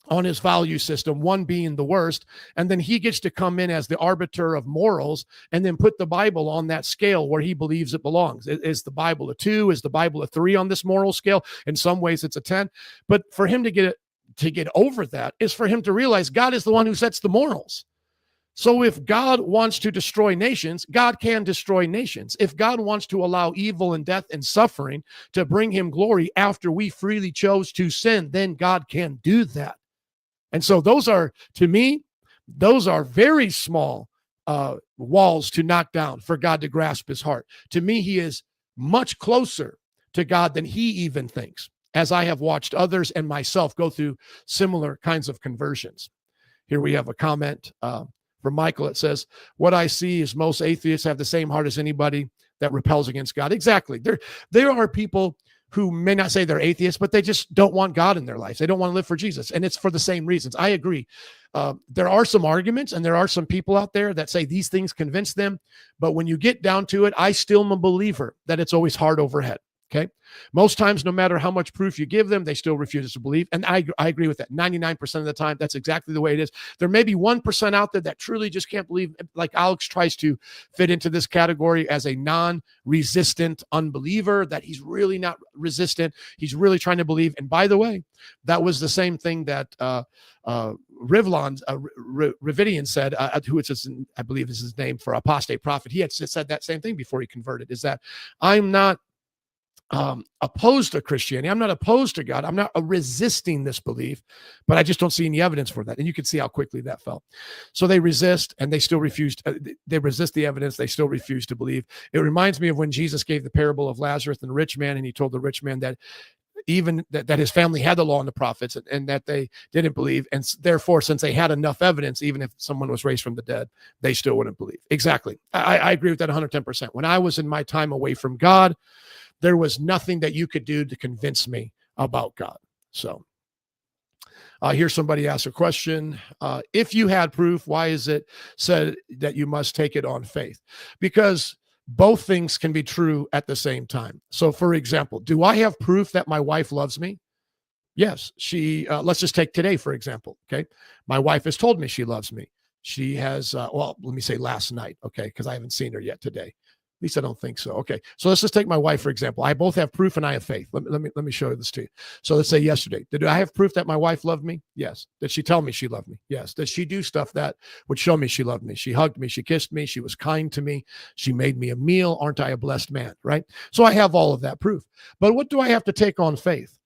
on his value system, 1 being the worst. And then he gets to come in as the arbiter of morals and then put the Bible on that scale where he believes it belongs. Is the Bible a 2? Is the Bible a 3 on this moral scale? In some ways it's a 10. But for him to get over that is for him to realize God is the one who sets the morals. So if God wants to destroy nations, God can destroy nations. If God wants to allow evil and death and suffering to bring him glory after we freely chose to sin, then God can do that. And so those are, to me, those are very small walls to knock down for God to grasp his heart. To me, he is much closer to God than he even thinks, as I have watched others and myself go through similar kinds of conversions. Here we have a comment from Michael. It says, what I see is most atheists have the same heart as anybody that repels against God. Exactly. There are people who may not say they're atheists, but they just don't want God in their life. They don't want to live for Jesus. And it's for the same reasons. I agree. There are some arguments and there are some people out there that say these things convince them. But when you get down to it, I still am a believer that it's always hard overhead. Okay. Most times, no matter how much proof you give them, they still refuse to believe. And I agree with that. 99% of the time, that's exactly the way it is. There may be 1% out there that truly just can't believe, like Alex tries to fit into this category as a non-resistant unbeliever, that he's really not resistant. He's really trying to believe. And by the way, that was the same thing that Rividian said, who it's, I believe is his name for apostate prophet. He had said that same thing before he converted, is that I'm not opposed to Christianity. I'm not opposed to God. I'm not resisting this belief, but I just don't see any evidence for that. And you can see how quickly that fell. So they resist and they still refuse. They resist the evidence. They still refuse to believe. It reminds me of when Jesus gave the parable of Lazarus and the rich man, and he told the rich man that even that his family had the law and the prophets, and that they didn't believe. And therefore, since they had enough evidence, even if someone was raised from the dead, they still wouldn't believe. Exactly. I agree with that 110%. When I was in my time away from God, there was nothing that you could do to convince me about God. So here's somebody ask a question. If you had proof, why is it said that you must take it on faith? Because both things can be true at the same time. So for example, do I have proof that my wife loves me? Yes. She, let's just take today, for example. Okay. My wife has told me she loves me. She has, well, let me say last night. Okay. Because I haven't seen her yet today. At least I don't think so. Okay. So let's just take my wife, for example. I both have proof and I have faith. Let me show you this to you. So let's say yesterday, did I have proof that my wife loved me? Yes. Did she tell me she loved me? Yes. Did she do stuff that would show me she loved me? She hugged me. She kissed me. She was kind to me. She made me a meal. Aren't I a blessed man? Right. So I have all of that proof. But what do I have to take on faith?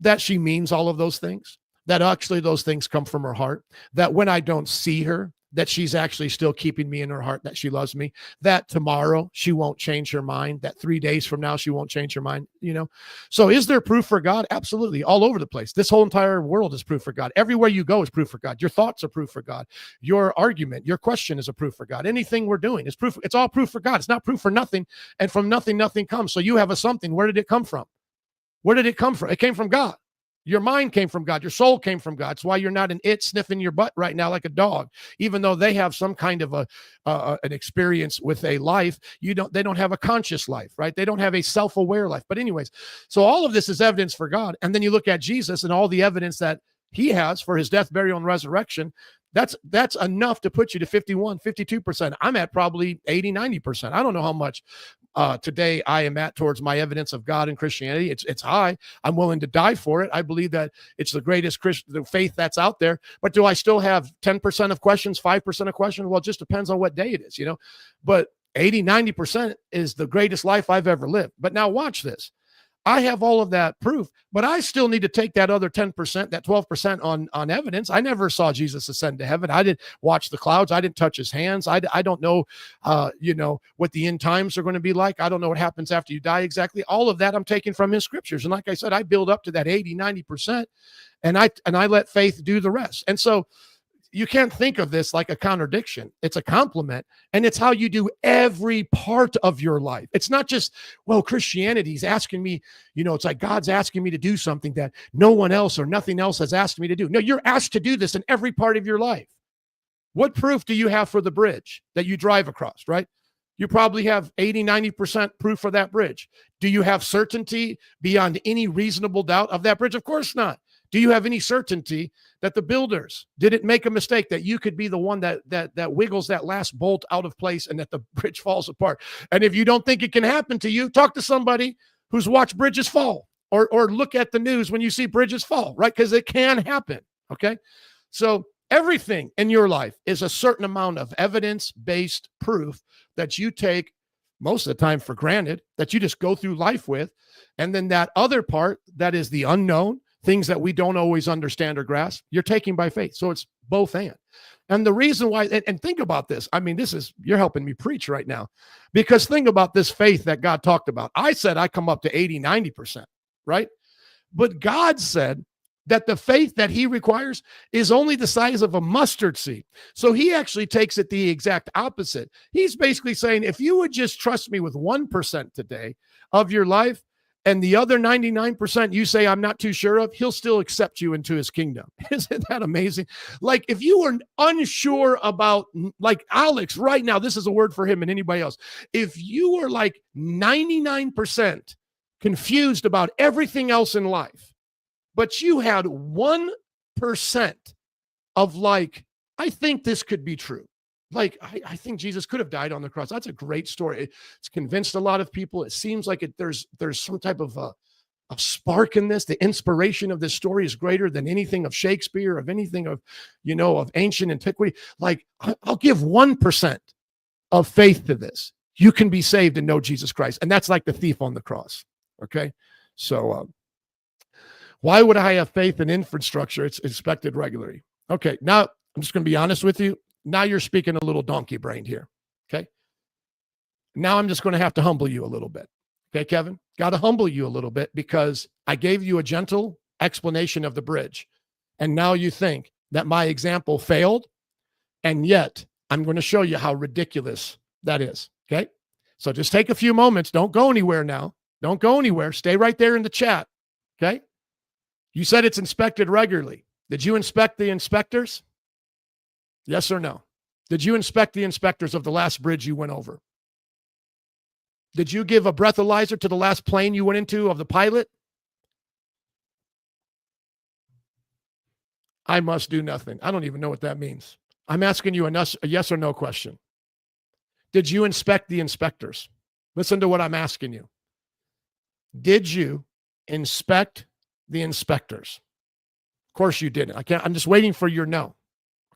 That she means all of those things, that actually those things come from her heart, that when I don't see her, that she's actually still keeping me in her heart, that she loves me, that tomorrow she won't change her mind, that 3 days from now she won't change her mind, you know? So is there proof for God? Absolutely. All over the place. This whole entire world is proof for God. Everywhere you go is proof for God. Your thoughts are proof for God. Your argument, your question is a proof for God. Anything we're doing is proof. It's all proof for God. It's not proof for nothing. And from nothing, nothing comes. So you have a something. Where did it come from? Where did it come from? It came from God. Your mind came from God. Your soul came from God. It's why you're not an it sniffing your butt right now like a dog, even though they have some kind of an experience with a life. They don't have a conscious life, right? They don't have a self-aware life. But anyways, so all of this is evidence for God. And then you look at Jesus and all the evidence that he has for his death, burial, and resurrection. That's enough to put you to 51, 52%. I'm at probably 80, 90%. I don't know how much today I am at towards my evidence of God and Christianity. It's high. I'm willing to die for it. I believe that it's the greatest the faith that's out there. But do I still have 10% of questions, 5% of questions? Well, it just depends on what day it is, you know. But 80, 90% is the greatest life I've ever lived. But now watch this. I have all of that proof, but I still need to take that other 10%, that 12% on evidence. I never saw Jesus ascend to heaven. I didn't watch the clouds. I didn't touch his hands. I don't know, what the end times are going to be like. I don't know what happens after you die exactly. All of that I'm taking from his scriptures. And like I said, I build up to that 80, 90%, and I let faith do the rest. And so you can't think of this like a contradiction. It's a complement, and it's how you do every part of your life. It's not just, well, Christianity's asking me, it's like God's asking me to do something that no one else or nothing else has asked me to do. No, you're asked to do this in every part of your life. What proof do you have for the bridge that you drive across, right? You probably have 80, 90% proof for that bridge. Do you have certainty beyond any reasonable doubt of that bridge? Of course not. Do you have any certainty that the builders didn't make a mistake, that you could be the one that wiggles that last bolt out of place and that the bridge falls apart? And if you don't think it can happen to you, talk to somebody who's watched bridges fall, or look at the news when you see bridges fall, right? Because it can happen, okay? So everything in your life is a certain amount of evidence-based proof that you take most of the time for granted, that you just go through life with. And then that other part, that is the unknown, things that we don't always understand or grasp, you're taking by faith. So it's both and the reason why, and think about this. I mean, you're helping me preach right now, because think about this faith that God talked about. I said I come up to 80, 90%, right? But God said that the faith that he requires is only the size of a mustard seed. So he actually takes it the exact opposite. He's basically saying, if you would just trust me with 1% today of your life, and the other 99% you say I'm not too sure of, he'll still accept you into his kingdom. Isn't that amazing? Like, if you were unsure about, like Alex right now, this is a word for him and anybody else. If you were like 99% confused about everything else in life, but you had 1% of like, I think this could be true. Like, I think Jesus could have died on the cross. That's a great story. It's convinced a lot of people. It seems like there's some type of a spark in this. The inspiration of this story is greater than anything of Shakespeare, of anything of ancient antiquity. Like, I'll give 1% of faith to this. You can be saved and know Jesus Christ. And that's like the thief on the cross. Okay. So why would I have faith in infrastructure? It's inspected regularly. Okay. Now I'm just going to be honest with you. Now you're speaking a little donkey brained here. Okay. Now I'm just going to have to humble you a little bit. Okay, Kevin, got to humble you a little bit, because I gave you a gentle explanation of the bridge. And now you think that my example failed. And yet I'm going to show you how ridiculous that is. Okay. So just take a few moments. Don't go anywhere now. Don't go anywhere. Stay right there in the chat. Okay. You said it's inspected regularly. Did you inspect the inspectors? Yes or no? Did you inspect the inspectors of the last bridge you went over? Did you give a breathalyzer to the last plane you went into of the pilot? I must do nothing. I don't even know what that means. I'm asking you a yes or no question. Did you inspect the inspectors? Listen to what I'm asking you. Did you inspect the inspectors? Of course you didn't. I'm just waiting for your no.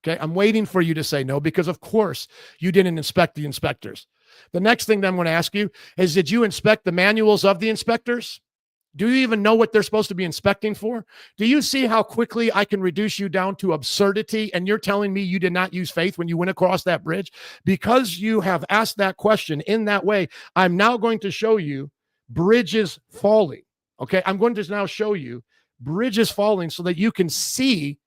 Okay, I'm waiting for you to say no, because of course you didn't inspect the inspectors. The next thing that I'm going to ask you is, did you inspect the manuals of the inspectors? Do you even know what they're supposed to be inspecting for? Do you see how quickly I can reduce you down to absurdity? And you're telling me you did not use faith when you went across that bridge? Because you have asked that question in that way, I'm now going to show you bridges falling. Okay, I'm going to now show you bridges falling so that you can see.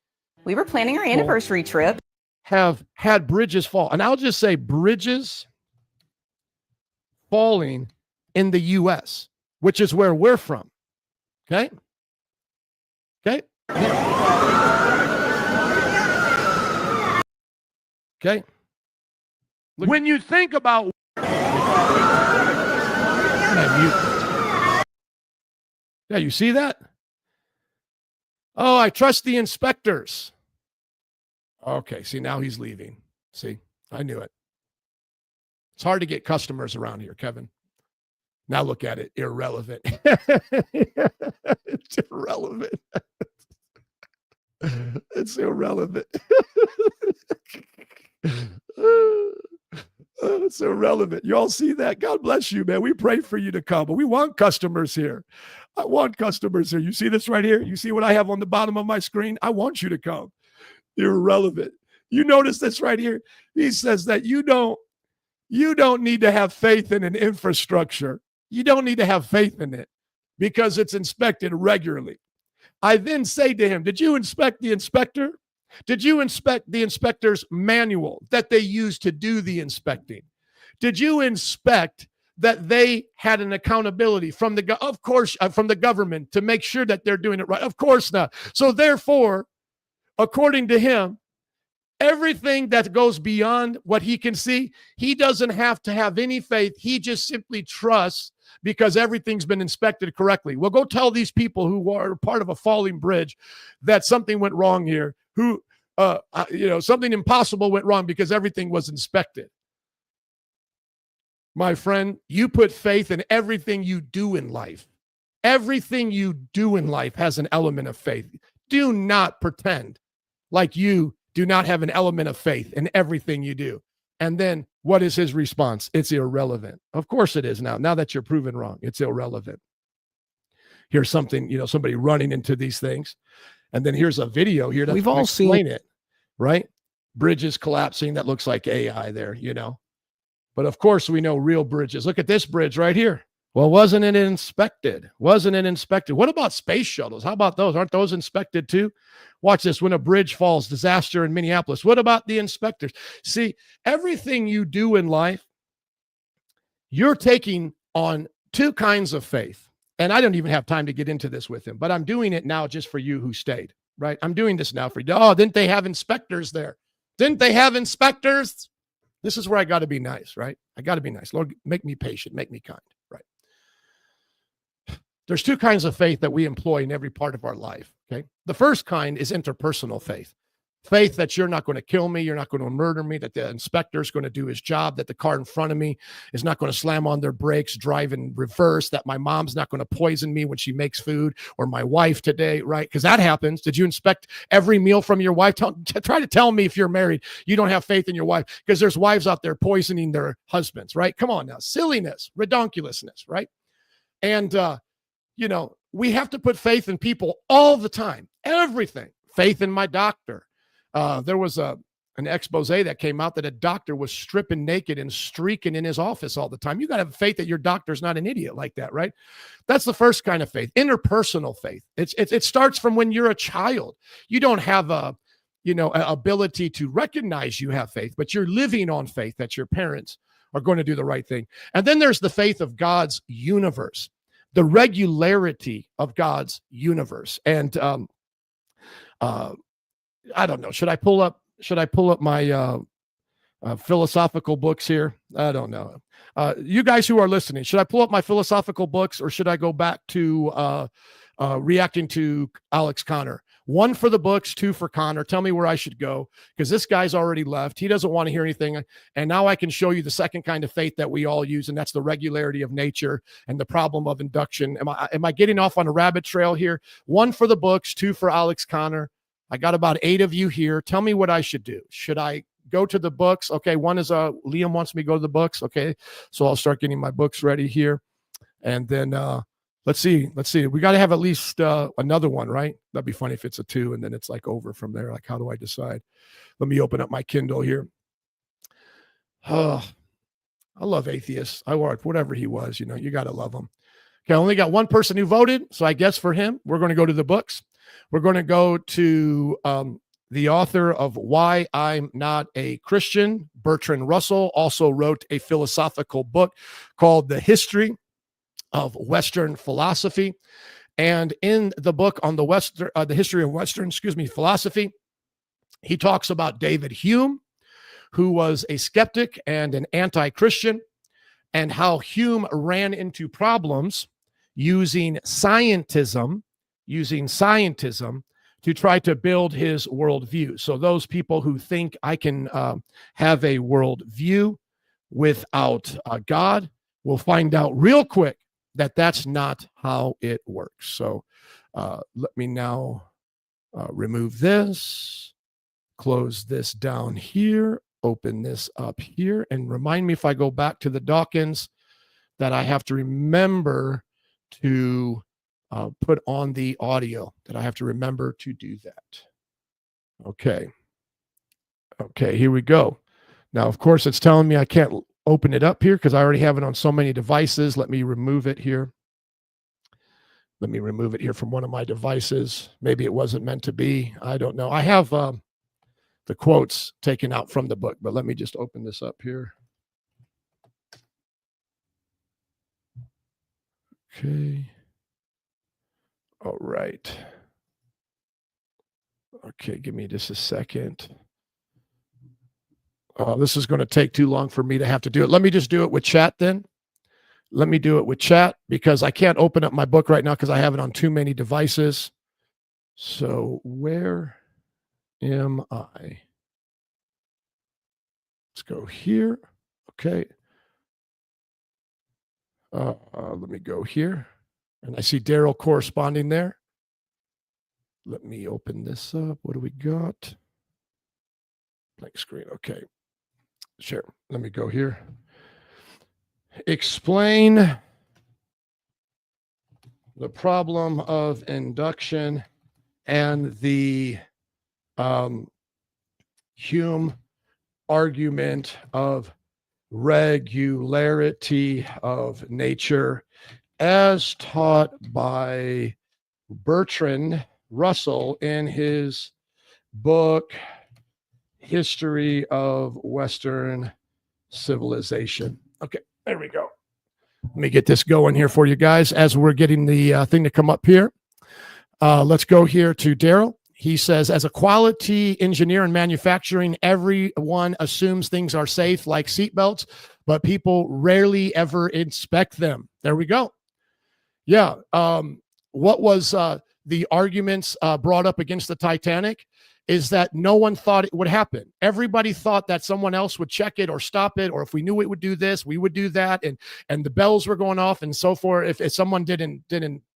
We were planning our anniversary trip. Have had bridges fall. And I'll just say bridges falling in the U.S., which is where we're from. Okay? Okay? Okay? When you think about... Yeah, you see that? Oh, I trust the inspectors. Okay, see, now he's leaving. See, I knew it. It's hard to get customers around here, Kevin. Now look at it, irrelevant. It's irrelevant. It's irrelevant. It's irrelevant. You all see that? God bless you, man. We pray for you to come, but we want customers here. I want customers here. You see this right here? You see what I have on the bottom of my screen? I want you to come. Irrelevant. You notice this right here? He says that you don't need to have faith in an infrastructure. You don't need to have faith in it because it's inspected regularly. I then say to him, did you inspect the inspector? Did you inspect the inspector's manual that they use to do the inspecting? Did you inspect that they had an accountability from from the government to make sure that they're doing it right? Of course not. So therefore, according to him, everything that goes beyond what he can see, he doesn't have to have any faith. He just simply trusts because everything's been inspected correctly. Well, go tell these people who are part of a falling bridge that something went wrong here, something impossible went wrong because everything was inspected. My friend, you put faith in everything you do in life. Everything you do in life has an element of faith. Do not pretend like you do not have an element of faith in everything you do. And then what is his response? It's irrelevant. Of course it is now that you're proven wrong. It's irrelevant. Here's something, somebody running into these things. And then here's a video here to explain it, right? Bridges collapsing. That looks like AI there, But of course we know real bridges. Look at this bridge right here. Well, wasn't it inspected? Wasn't it inspected? What about space shuttles? How about those? Aren't those inspected too? Watch this. When a bridge falls, disaster in Minneapolis. What about the inspectors? See, everything you do in life, you're taking on two kinds of faith. And I don't even have time to get into this with him, but I'm doing it now just for you who stayed, right? I'm doing this now for you. Oh, didn't they have inspectors there? Didn't they have inspectors? This is where I got to be nice, right? I got to be nice. Lord, make me patient, make me kind, right? There's two kinds of faith that we employ in every part of our life, okay? The first kind is interpersonal faith. Faith that you're not going to kill me, you're not going to murder me, that the inspector is going to do his job, that the car in front of me is not going to slam on their brakes, drive in reverse, that my mom's not going to poison me when she makes food, or my wife today, right? Because that happens. Did you inspect every meal from your wife? Try to tell me if you're married, you don't have faith in your wife, because there's wives out there poisoning their husbands, right? Come on now. Silliness, redonkulousness, right? And, we have to put faith in people all the time, everything. Faith in my doctor. There was an expose that came out that a doctor was stripping naked and streaking in his office all the time. You got to have faith that your doctor's not an idiot like that, right? That's the first kind of faith, interpersonal faith. It starts from when you're a child. You don't have a ability to recognize you have faith, but you're living on faith that your parents are going to do the right thing. And then there's the faith of God's universe, the regularity of God's universe. And I don't know. Should I pull up my philosophical books here? I don't know. You guys who are listening, should I pull up my philosophical books, or should I go back to reacting to Alex Connor? 1 for the books, 2 for Connor. Tell me where I should go, because this guy's already left. He doesn't want to hear anything. And now I can show you the second kind of faith that we all use, and that's the regularity of nature and the problem of induction. Am I getting off on a rabbit trail here? 1 for the books, 2 for Alex Connor. I got about 8 of you here. Tell me what I should do. Should I go to the books? Okay, one is Liam wants me to go to the books. Okay, so I'll start getting my books ready here. And then let's see. We got to have at least another one, right? That'd be funny if it's a 2 and then it's like over from there. Like, how do I decide? Let me open up my Kindle here. I love atheists. I want whatever he was, you got to love him. Okay, I only got one person who voted, so I guess for him, we're going to go to the books. We're going to go to the author of Why I'm Not a Christian. Bertrand Russell also wrote a philosophical book called The History of Western Philosophy. And in the book on the history of Western, philosophy, he talks about David Hume, who was a skeptic and an anti-Christian, and how Hume ran into problems using scientism to try to build his worldview. So those people who think I can have a worldview without God will find out real quick that that's not how it works. So let me now remove this, close this down here, open this up here, and remind me if I go back to the Dawkins that I have to remember to put on the audio that I have to remember to do that. Okay. Okay, here we go. Now, of course, it's telling me I can't open it up here because I already have it on so many devices. Let me remove it here. Let me remove it here from one of my devices. Maybe it wasn't meant to be. I don't know. I have the quotes taken out from the book, but let me just open this up here. Okay. All right. Okay, give me just a second. This is going to take too long for me to have to do it. Let me just do it with chat then. Let me do it with chat because I can't open up my book right now because I have it on too many devices. So where am I? Let's go here. Okay. Let me go here. And I see Daryl corresponding there. Let me open this up. What do we got? Blank screen. Okay. Sure. Let me go here. Explain the problem of induction and the Hume argument of regularity of nature as taught by Bertrand Russell in his book, History of Western Civilization. Okay, there we go. Let me get this going here for you guys as we're getting the thing to come up here. Let's go here to Daryl. He says, as a quality engineer in manufacturing, everyone assumes things are safe like seatbelts, but people rarely ever inspect them. There we go. Yeah. What was the arguments brought up against the Titanic is that no one thought it would happen. Everybody thought that someone else would check it or stop it, or if we knew it would do this, we would do that, and the bells were going off and so forth. If someone didn't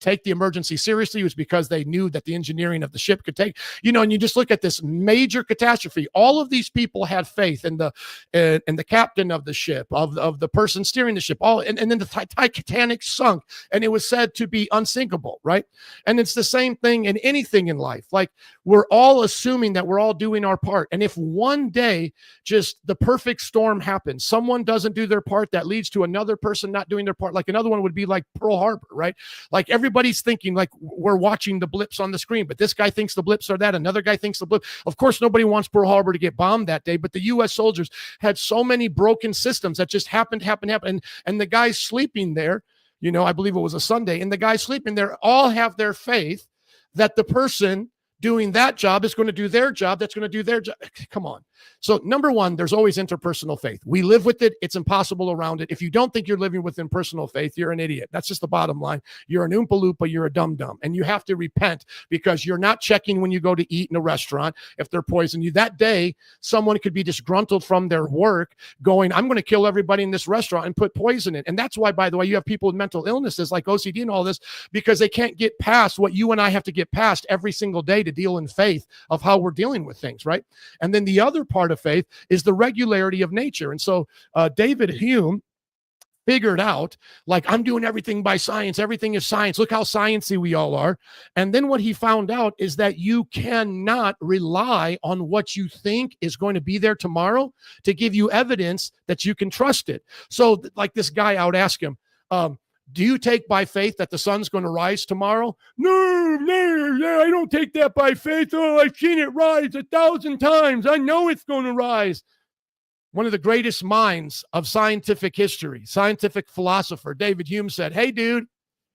take the emergency seriously, it was because they knew that the engineering of the ship could take, and you just look at this major catastrophe. All of these people had faith in the captain of the ship, of the person steering the ship, and then the Titanic sunk, and it was said to be unsinkable, right? And it's the same thing in anything in life. Like, we're all assuming that we're all doing our part. And if one day just the perfect storm happens, someone doesn't do their part, that leads to another person not doing their part. Like, another one would be like Pearl Harbor, right? Like, everybody's thinking like we're watching the blips on the screen, but this guy thinks the blips are that. Another guy thinks the blip. Of course, nobody wants Pearl Harbor to get bombed that day, but the U.S. soldiers had so many broken systems that just happened. And the guys sleeping there, I believe it was a Sunday, and the guys sleeping there all have their faith that the person doing that job is going to do their job. That's going to do their job. Come on. So number one, there's always interpersonal faith. We live with it. It's impossible around it. If you don't think you're living with impersonal faith, you're an idiot. That's just the bottom line. You're an Oompa Loompa. You're a dum-dum. And you have to repent because you're not checking when you go to eat in a restaurant if they're poisoning you. That day, someone could be disgruntled from their work going, I'm going to kill everybody in this restaurant and put poison in. And that's why, by the way, you have people with mental illnesses like OCD and all this, because they can't get past what you and I have to get past every single day to deal in faith of how we're dealing with things, right? And then the other part of faith is the regularity of nature. And so David Hume figured out, like, I'm doing everything by science. Everything is science. Look how sciencey we all are. And then what he found out is that you cannot rely on what you think is going to be there tomorrow to give you evidence that you can trust it. So like this guy, I would ask him, do you take by faith that the sun's going to rise tomorrow? No, I don't take that by faith. Oh, I've seen it rise 1,000 times. I know it's going to rise. One of the greatest minds of scientific history, scientific philosopher, David Hume said, hey, dude,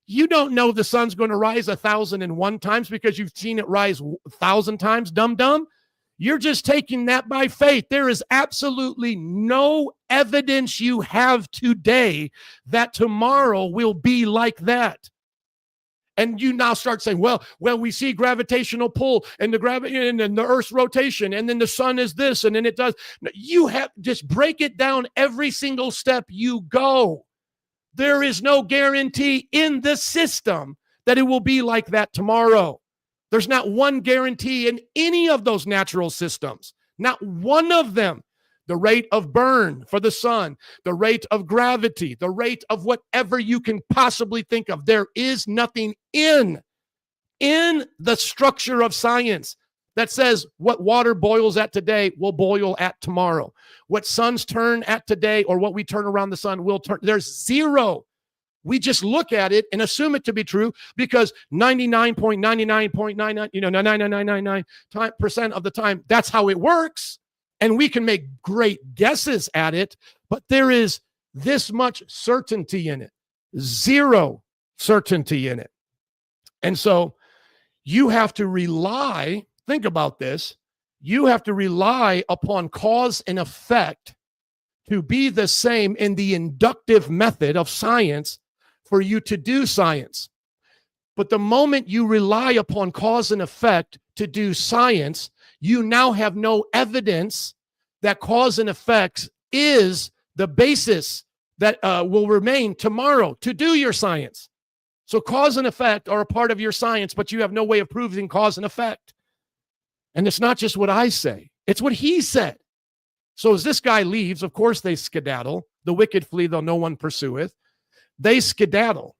you don't know the sun's going to rise 1,001 times because you've seen it rise 1,000 times, dum-dum. You're just taking that by faith. There is absolutely no evidence you have today that tomorrow will be like that. And you now start saying, well, we see gravitational pull and the gravity and the Earth's rotation, and then the sun is this, and then it does. You have just break it down every single step you go. There is no guarantee in the system that it will be like that tomorrow. There's not one guarantee in any of those natural systems, not one of them the rate of burn for the sun, the rate of gravity, the rate of whatever you can possibly think of. There is nothing in the structure of science that says what water boils at today will boil at tomorrow. What suns turn at today or what we turn around the sun will turn. There's zero. We just look at it and assume it to be true because 99.99.99, 9999% of the time, that's how it works. And we can make great guesses at it, but there is this much certainty in it, zero certainty in it. And so you have to rely, think about this, you have to rely upon cause and effect to be the same in the inductive method of science for you to do science. But the moment you rely upon cause and effect to do science, you now have no evidence that cause and effect is the basis that will remain tomorrow to do your science. So cause and effect are a part of your science, but you have no way of proving cause and effect. And it's not just what I say, it's what he said. So as this guy leaves, of course they skedaddle. The wicked flee, though no one pursueth. They skedaddle,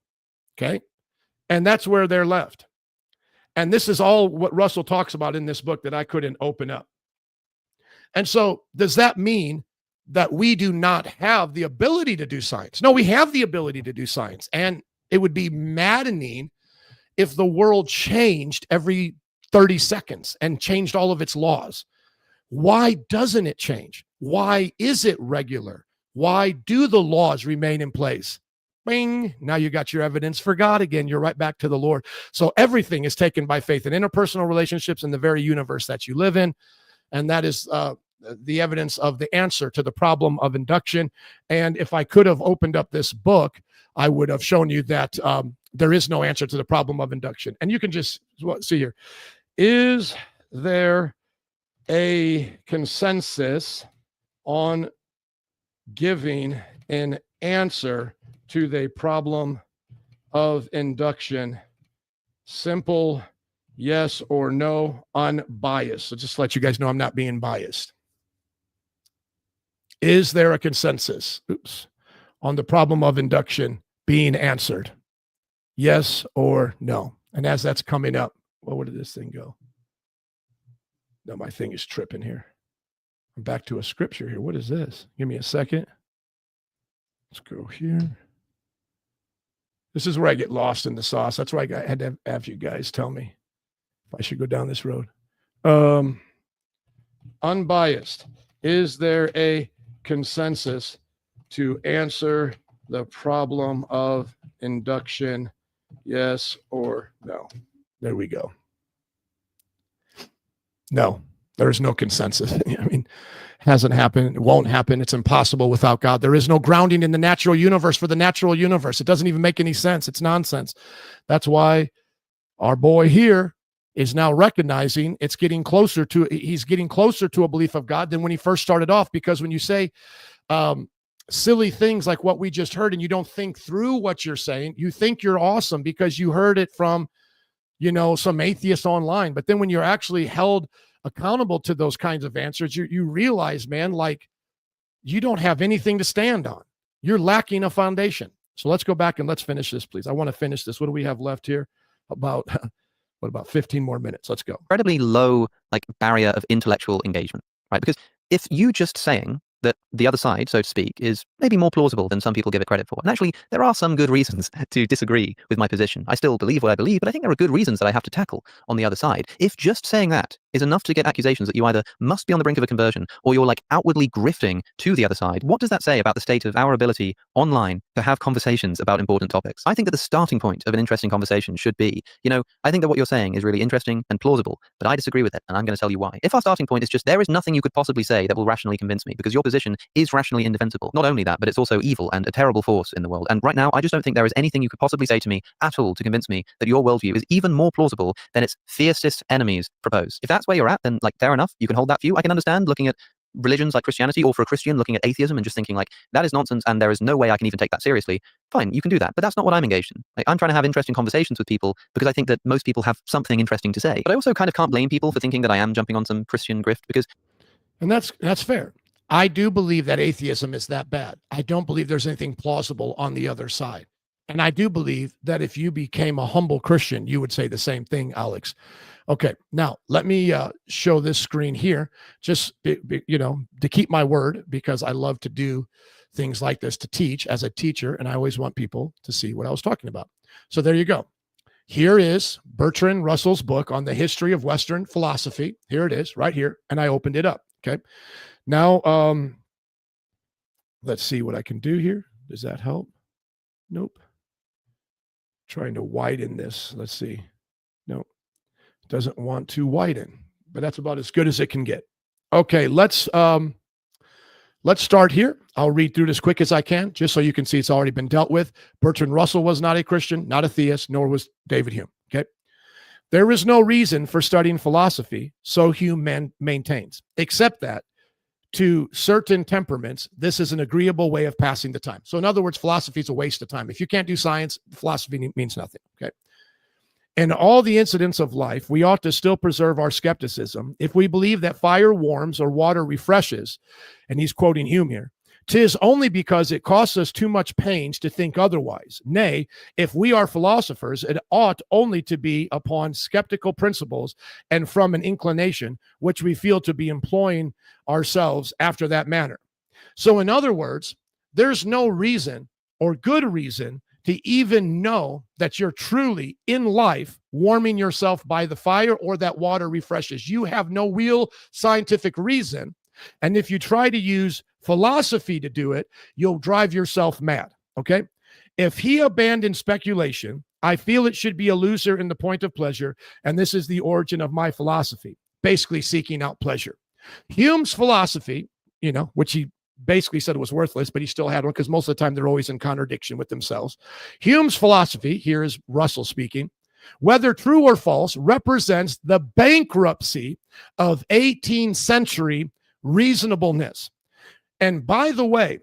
okay? And that's where they're left. And this is all what Russell talks about in this book that I couldn't open up. And so does that mean that we do not have the ability to do science? No, we have the ability to do science. And it would be maddening if the world changed every 30 seconds and changed all of its laws. Why doesn't it change? Why is it regular? Why do the laws remain in place? Bing, now you got your evidence for God again. You're right back to the Lord. So everything is taken by faith in interpersonal relationships in the very universe that you live in. And that is the evidence of the answer to the problem of induction. And if I could have opened up this book, I would have shown you that there is no answer to the problem of induction. And you can just see here. Is there a consensus on giving an answer to the problem of induction? Simple yes or no, unbiased. So just to let you guys know I'm not being biased. Is there a consensus on the problem of induction being answered? Yes or no? And as that's coming up, well, where did this thing go? No, my thing is tripping here. I'm back to a scripture here. What is this? Give me a second. Let's go here. This is where I get lost in the sauce. That's why I had to have you guys tell me if I should go down this road. Unbiased. Is there a consensus to answer the problem of induction? Yes or no? There we go. No, there is no consensus. I mean, hasn't happened. It won't happen. It's impossible without God. There is no grounding in the natural universe for the natural universe. It doesn't even make any sense. It's nonsense. That's why our boy here is now recognizing he's getting closer to a belief of God than when he first started off. Because when you say silly things like what we just heard and you don't think through what you're saying, you think you're awesome because you heard it from, some atheist online. But then when you're actually held accountable to those kinds of answers, you realize, man, like you don't have anything to stand on. You're lacking a foundation. So let's go back and let's finish this, please. I want to finish this. What do we have left here? About 15 more minutes? Let's go. Incredibly low barrier of intellectual engagement, right? Because if you just saying that the other side, so to speak, is maybe more plausible than some people give it credit for. And actually, there are some good reasons to disagree with my position. I still believe what I believe, but I think there are good reasons that I have to tackle on the other side. If just saying that is enough to get accusations that you either must be on the brink of a conversion or you're outwardly grifting to the other side, what does that say about the state of our ability online to have conversations about important topics? I think that the starting point of an interesting conversation should be, I think that what you're saying is really interesting and plausible, but I disagree with it, and I'm going to tell you why. If our starting point is just there is nothing you could possibly say that will rationally convince me because your position is rationally indefensible. Not only that, but it's also evil and a terrible force in the world. And right now, I just don't think there is anything you could possibly say to me at all to convince me that your worldview is even more plausible than its fiercest enemies propose. If that's where you're at, then fair enough, you can hold that view. I can understand looking at religions like Christianity, or for a Christian looking at atheism and just thinking that is nonsense and there is no way I can even take that seriously. Fine, you can do that, but that's not what I'm engaged in. I'm trying to have interesting conversations with people because I think that most people have something interesting to say. But I also kind of can't blame people for thinking that I am jumping on some Christian grift because... And that's fair. I do believe that atheism is that bad. I don't believe there's anything plausible on the other side. And I do believe that if you became a humble Christian, you would say the same thing, Alex. Okay, now let me show this screen here, just to keep my word, because I love to do things like this to teach as a teacher, and I always want people to see what I was talking about. So there you go. Here is Bertrand Russell's book on the history of Western philosophy. Here it is, right here, and I opened it up. Okay, now let's see what I can do here. Does that help? Nope. Trying to widen this. Let's see. Nope. Doesn't want to widen, but that's about as good as it can get. Okay, let's start here. I'll read through this quick as I can, just so you can see it's already been dealt with. Bertrand Russell was not a Christian, not a theist, nor was David Hume. Okay. There is no reason for studying philosophy, so Hume maintains, except that to certain temperaments, this is an agreeable way of passing the time. So in other words, philosophy is a waste of time. If you can't do science, philosophy means nothing. Okay. In all the incidents of life, we ought to still preserve our skepticism. If we believe that fire warms or water refreshes, and he's quoting Hume here, 'tis only because it costs us too much pains to think otherwise. Nay, if we are philosophers, it ought only to be upon skeptical principles and from an inclination which we feel to be employing ourselves after that manner. So in other words, there's no reason or good reason to even know that you're truly in life warming yourself by the fire or that water refreshes. You have no real scientific reason. And if you try to use philosophy to do it, you'll drive yourself mad. Okay. If he abandoned speculation, I feel it should be a loser in the point of pleasure. And this is the origin of my philosophy, basically seeking out pleasure. Hume's philosophy, which he basically said it was worthless, but he still had one because most of the time they're always in contradiction with themselves. Hume's philosophy, here is Russell speaking, whether true or false, represents the bankruptcy of 18th century reasonableness. And by the way,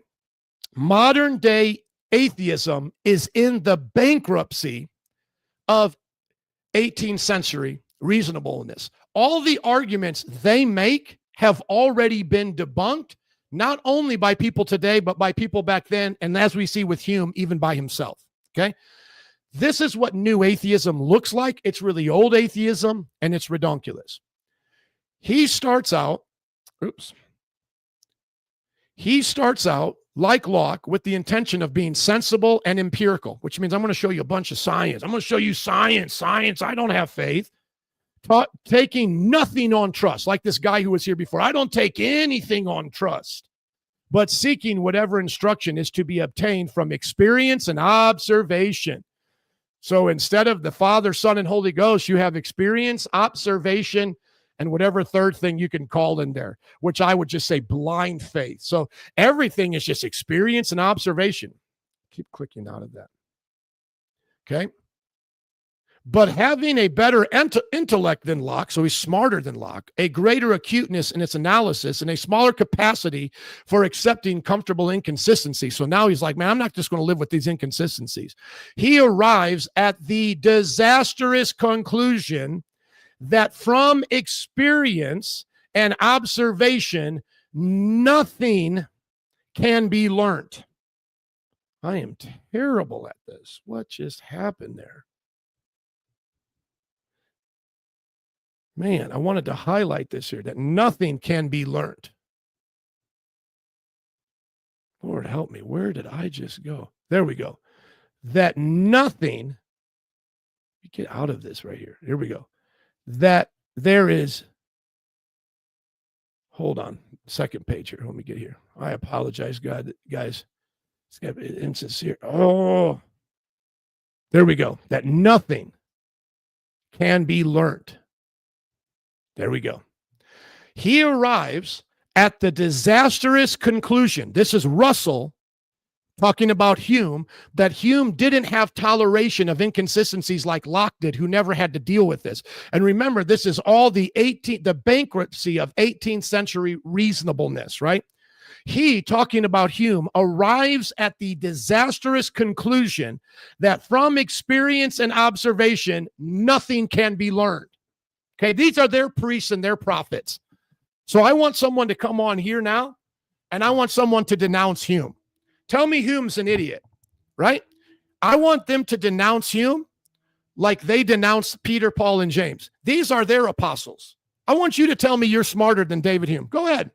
modern day atheism is in the bankruptcy of 18th century reasonableness. All the arguments they make have already been debunked, not only by people today, but by people back then. And as we see with Hume, even by himself. Okay. This is what new atheism looks like. It's really old atheism and it's redonkulous. He starts out like Locke with the intention of being sensible and empirical, which means I'm going to show you a bunch of science. I'm going to show you science. I don't have faith. Taking nothing on trust, like this guy who was here before. I don't take anything on trust, but seeking whatever instruction is to be obtained from experience and observation. So instead of the Father, Son, and Holy Ghost, you have experience, observation, and whatever third thing you can call in there, which I would just say blind faith. So everything is just experience and observation. Keep clicking out of that. Okay. But having a better intellect than Locke, so he's smarter than Locke, a greater acuteness in its analysis, and a smaller capacity for accepting comfortable inconsistency. So now he's like, man, I'm not just going to live with these inconsistencies. He arrives at the disastrous conclusion that from experience and observation, nothing can be learned. I am terrible at this. What just happened there? Man, I wanted to highlight this here, that nothing can be learned. Lord, help me. Where did I just go? There we go. That nothing, get out of this right here. Here we go. That there is, hold on, second page here. Let me get here. I apologize, guys. It's got to be insincere. Oh, there we go. That nothing can be learned. There we go. He arrives at the disastrous conclusion. This is Russell talking about Hume, that Hume didn't have toleration of inconsistencies like Locke did, who never had to deal with this. And remember, this is all the bankruptcy of 18th century reasonableness, right? He, talking about Hume, arrives at the disastrous conclusion that from experience and observation, nothing can be learned. Okay, these are their priests and their prophets. So I want someone to come on here now and I want someone to denounce Hume. Tell me Hume's an idiot, right? I want them to denounce Hume like they denounced Peter, Paul, and James. These are their apostles. I want you to tell me you're smarter than David Hume. Go ahead.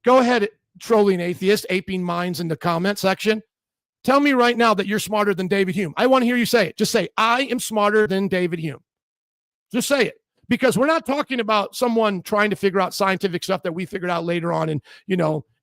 Go ahead, trolling atheist, aping minds in the comment section. Tell me right now that you're smarter than David Hume. I want to hear you say it. Just say, I am smarter than David Hume. Just say it. Because we're not talking about someone trying to figure out scientific stuff that we figured out later on and,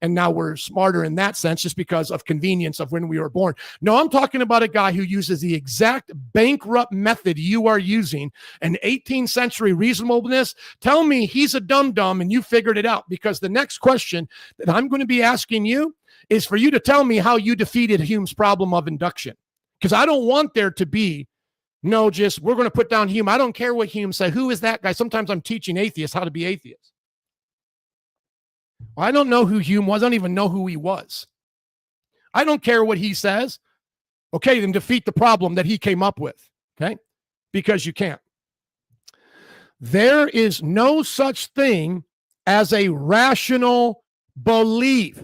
and now we're smarter in that sense just because of convenience of when we were born. No, I'm talking about a guy who uses the exact bankrupt method you are using, an 18th century reasonableness. Tell me he's a dum-dum and you figured it out, because the next question that I'm going to be asking you is for you to tell me how you defeated Hume's problem of induction. Because I don't want there to be we're going to put down Hume. I don't care what Hume said. Who is that guy? Sometimes I'm teaching atheists how to be atheists. Well, I don't know who Hume was. I don't even know who he was. I don't care what he says. Okay, then defeat the problem that he came up with. Okay? Because you can't. There is no such thing as a rational belief.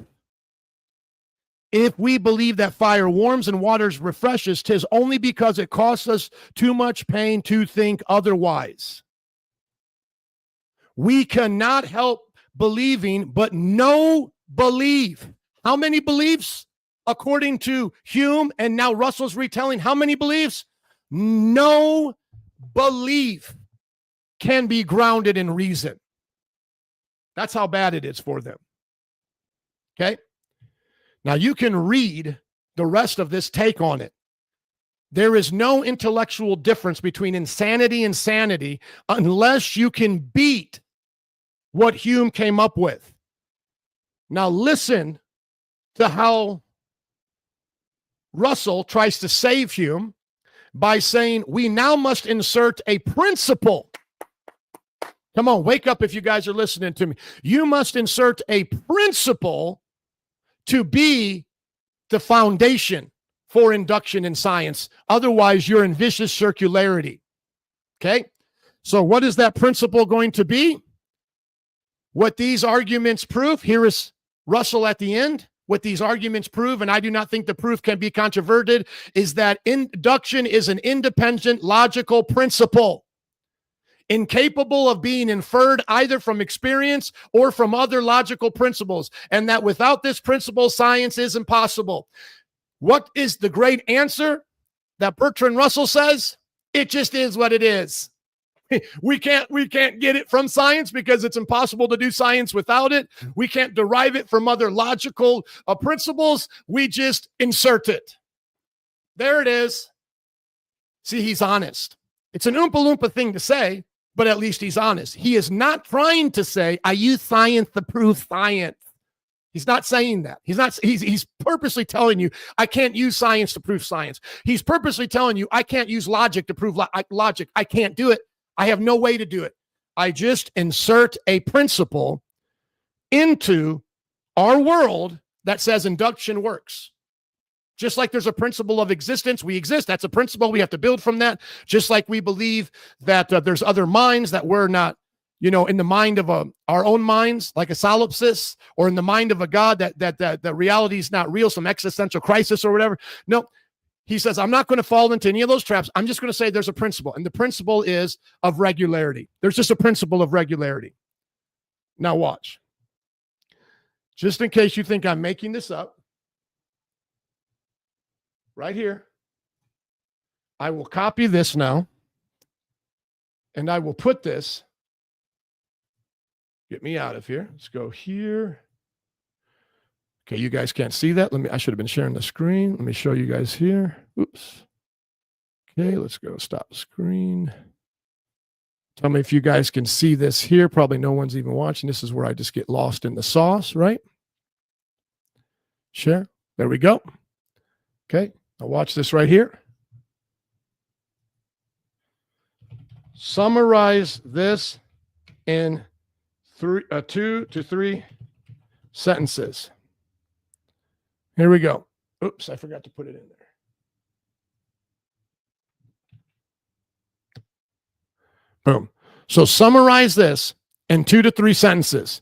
If we believe that fire warms and waters refreshes, 'tis only because it costs us too much pain to think otherwise. We cannot help believing, but no belief. How many beliefs? According to Hume, and now Russell's retelling, how many beliefs? No belief can be grounded in reason. That's how bad it is for them. Okay? Now, you can read the rest of this take on it. There is no intellectual difference between insanity and sanity unless you can beat what Hume came up with. Now, listen to how Russell tries to save Hume by saying, we now must insert a principle. Come on, wake up if you guys are listening to me. You must insert a principle to be the foundation for induction in science. Otherwise, you're in vicious circularity. Okay? So what is that principle going to be? What these arguments prove, here is Russell at the end. What these arguments prove, and I do not think the proof can be controverted, is that induction is an independent logical principle, incapable of being inferred either from experience or from other logical principles, and that without this principle, science is impossible. What is the great answer that Bertrand Russell says? It just is what it is. We can't get it from science because it's impossible to do science without it. We can't derive it from other logical principles. We just insert it. There it is. See, he's honest. It's an Oompa Loompa thing to say, but at least he's honest. He is not trying to say, I use science to prove science. He's not saying that. He's purposely telling you, I can't use science to prove science. He's purposely telling you, I can't use logic to prove logic. I can't do it. I have no way to do it. I just insert a principle into our world that says induction works. Just like there's a principle of existence, we exist. That's a principle. We have to build from that. Just like we believe that there's other minds that we're not, in the mind of our own minds, like a solipsis, or in the mind of a God that reality is not real, some existential crisis or whatever. No, he says, I'm not going to fall into any of those traps. I'm just going to say there's a principle, and the principle is of regularity. There's just a principle of regularity. Now watch. Just in case you think I'm making this up, right here, I will copy this now, and I will put this. Get me out of here. Let's go here. Okay, you guys can't see that. I should have been sharing the screen. Let me show you guys here. Oops. Okay, let's go stop screen. Tell me if you guys can see this here. Probably no one's even watching. This is where I just get lost in the sauce, right? Share. There we go. Okay, now watch this right here. Summarize this in 2 to 3 sentences. Here we go. Oops, I forgot to put it in there. Boom. So summarize this in 2 to 3 sentences.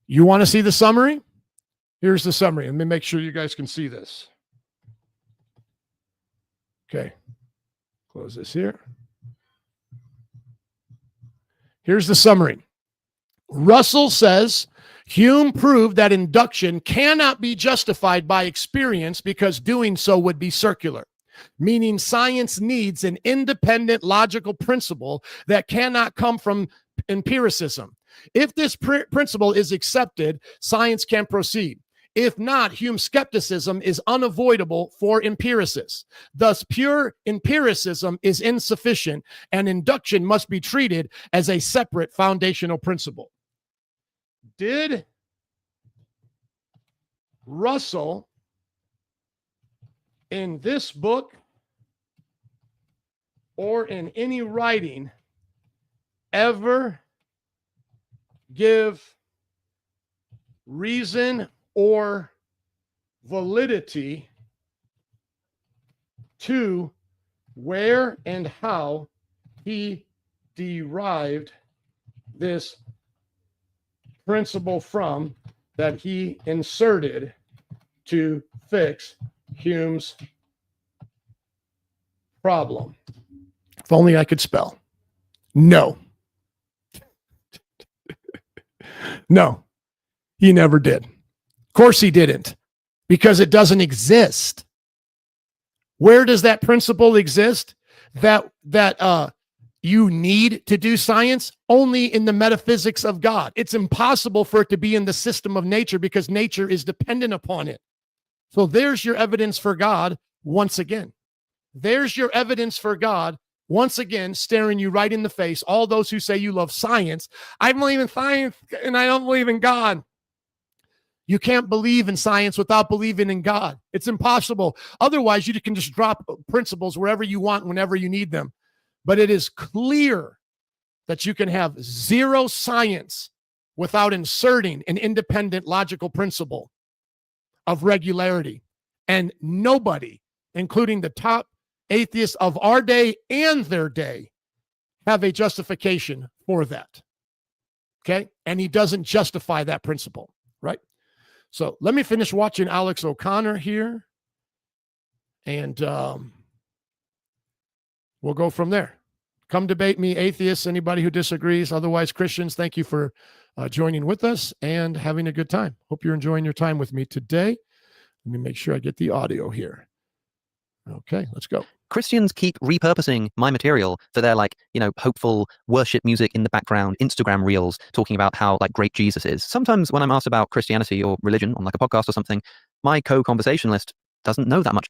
You want to see the summary? Here's the summary. Let me make sure you guys can see this. Okay. Close this here. Here's the summary. Russell says Hume proved that induction cannot be justified by experience because doing so would be circular, meaning science needs an independent logical principle that cannot come from empiricism. If this principle is accepted, science can proceed. If not, Hume's skepticism is unavoidable for empiricists. Thus, pure empiricism is insufficient, and induction must be treated as a separate foundational principle. Did Russell, in this book or in any writing, ever give reason or validity to where and how he derived this principle from that he inserted to fix Hume's problem? If only I could spell. No. No, he never did. Of course he didn't, because it doesn't exist. Where does that principle exist? That you need to do science? Only in the metaphysics of God. It's impossible for it to be in the system of nature because nature is dependent upon it. So there's your evidence for God once again. There's your evidence for God once again, staring you right in the face. All those who say you love science, I believe in science and I don't believe in God. You can't believe in science without believing in God. It's impossible. Otherwise, you can just drop principles wherever you want, whenever you need them. But it is clear that you can have zero science without inserting an independent logical principle of regularity. And nobody, including the top atheists of our day and their day, have a justification for that. Okay? And he doesn't justify that principle, right? So let me finish watching Alex O'Connor here, and we'll go from there. Come debate me, atheists, anybody who disagrees. Otherwise, Christians, thank you for joining with us and having a good time. Hope you're enjoying your time with me today. Let me make sure I get the audio here. Okay, let's go. Christians keep repurposing my material for their hopeful worship music in the background, Instagram reels talking about how great Jesus is. Sometimes when I'm asked about Christianity or religion on a podcast or something, my co-conversationalist doesn't know that much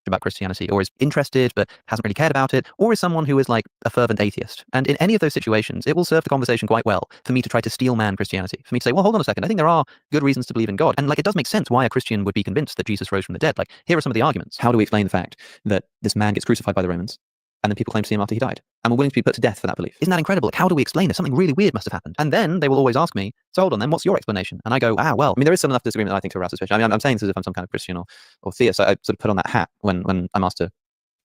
about Christianity, or is interested but hasn't really cared about it, or is someone who is a fervent atheist. And in any of those situations, it will serve the conversation quite well for me to try to steel man Christianity, for me to say, well, hold on a second, I think there are good reasons to believe in God. And it does make sense why a Christian would be convinced that Jesus rose from the dead. Here are some of the arguments. How do we explain the fact that this man gets crucified by the Romans and then people claim to see him after he died, and were willing to be put to death for that belief? Isn't that incredible? How do we explain this? Something really weird must have happened. And then they will always ask me, so hold on then, what's your explanation? And I go, well, there is some enough disagreement, I think, to arouse suspicion. I'm saying this as if I'm some kind of Christian or theist. So I sort of put on that hat when I'm asked to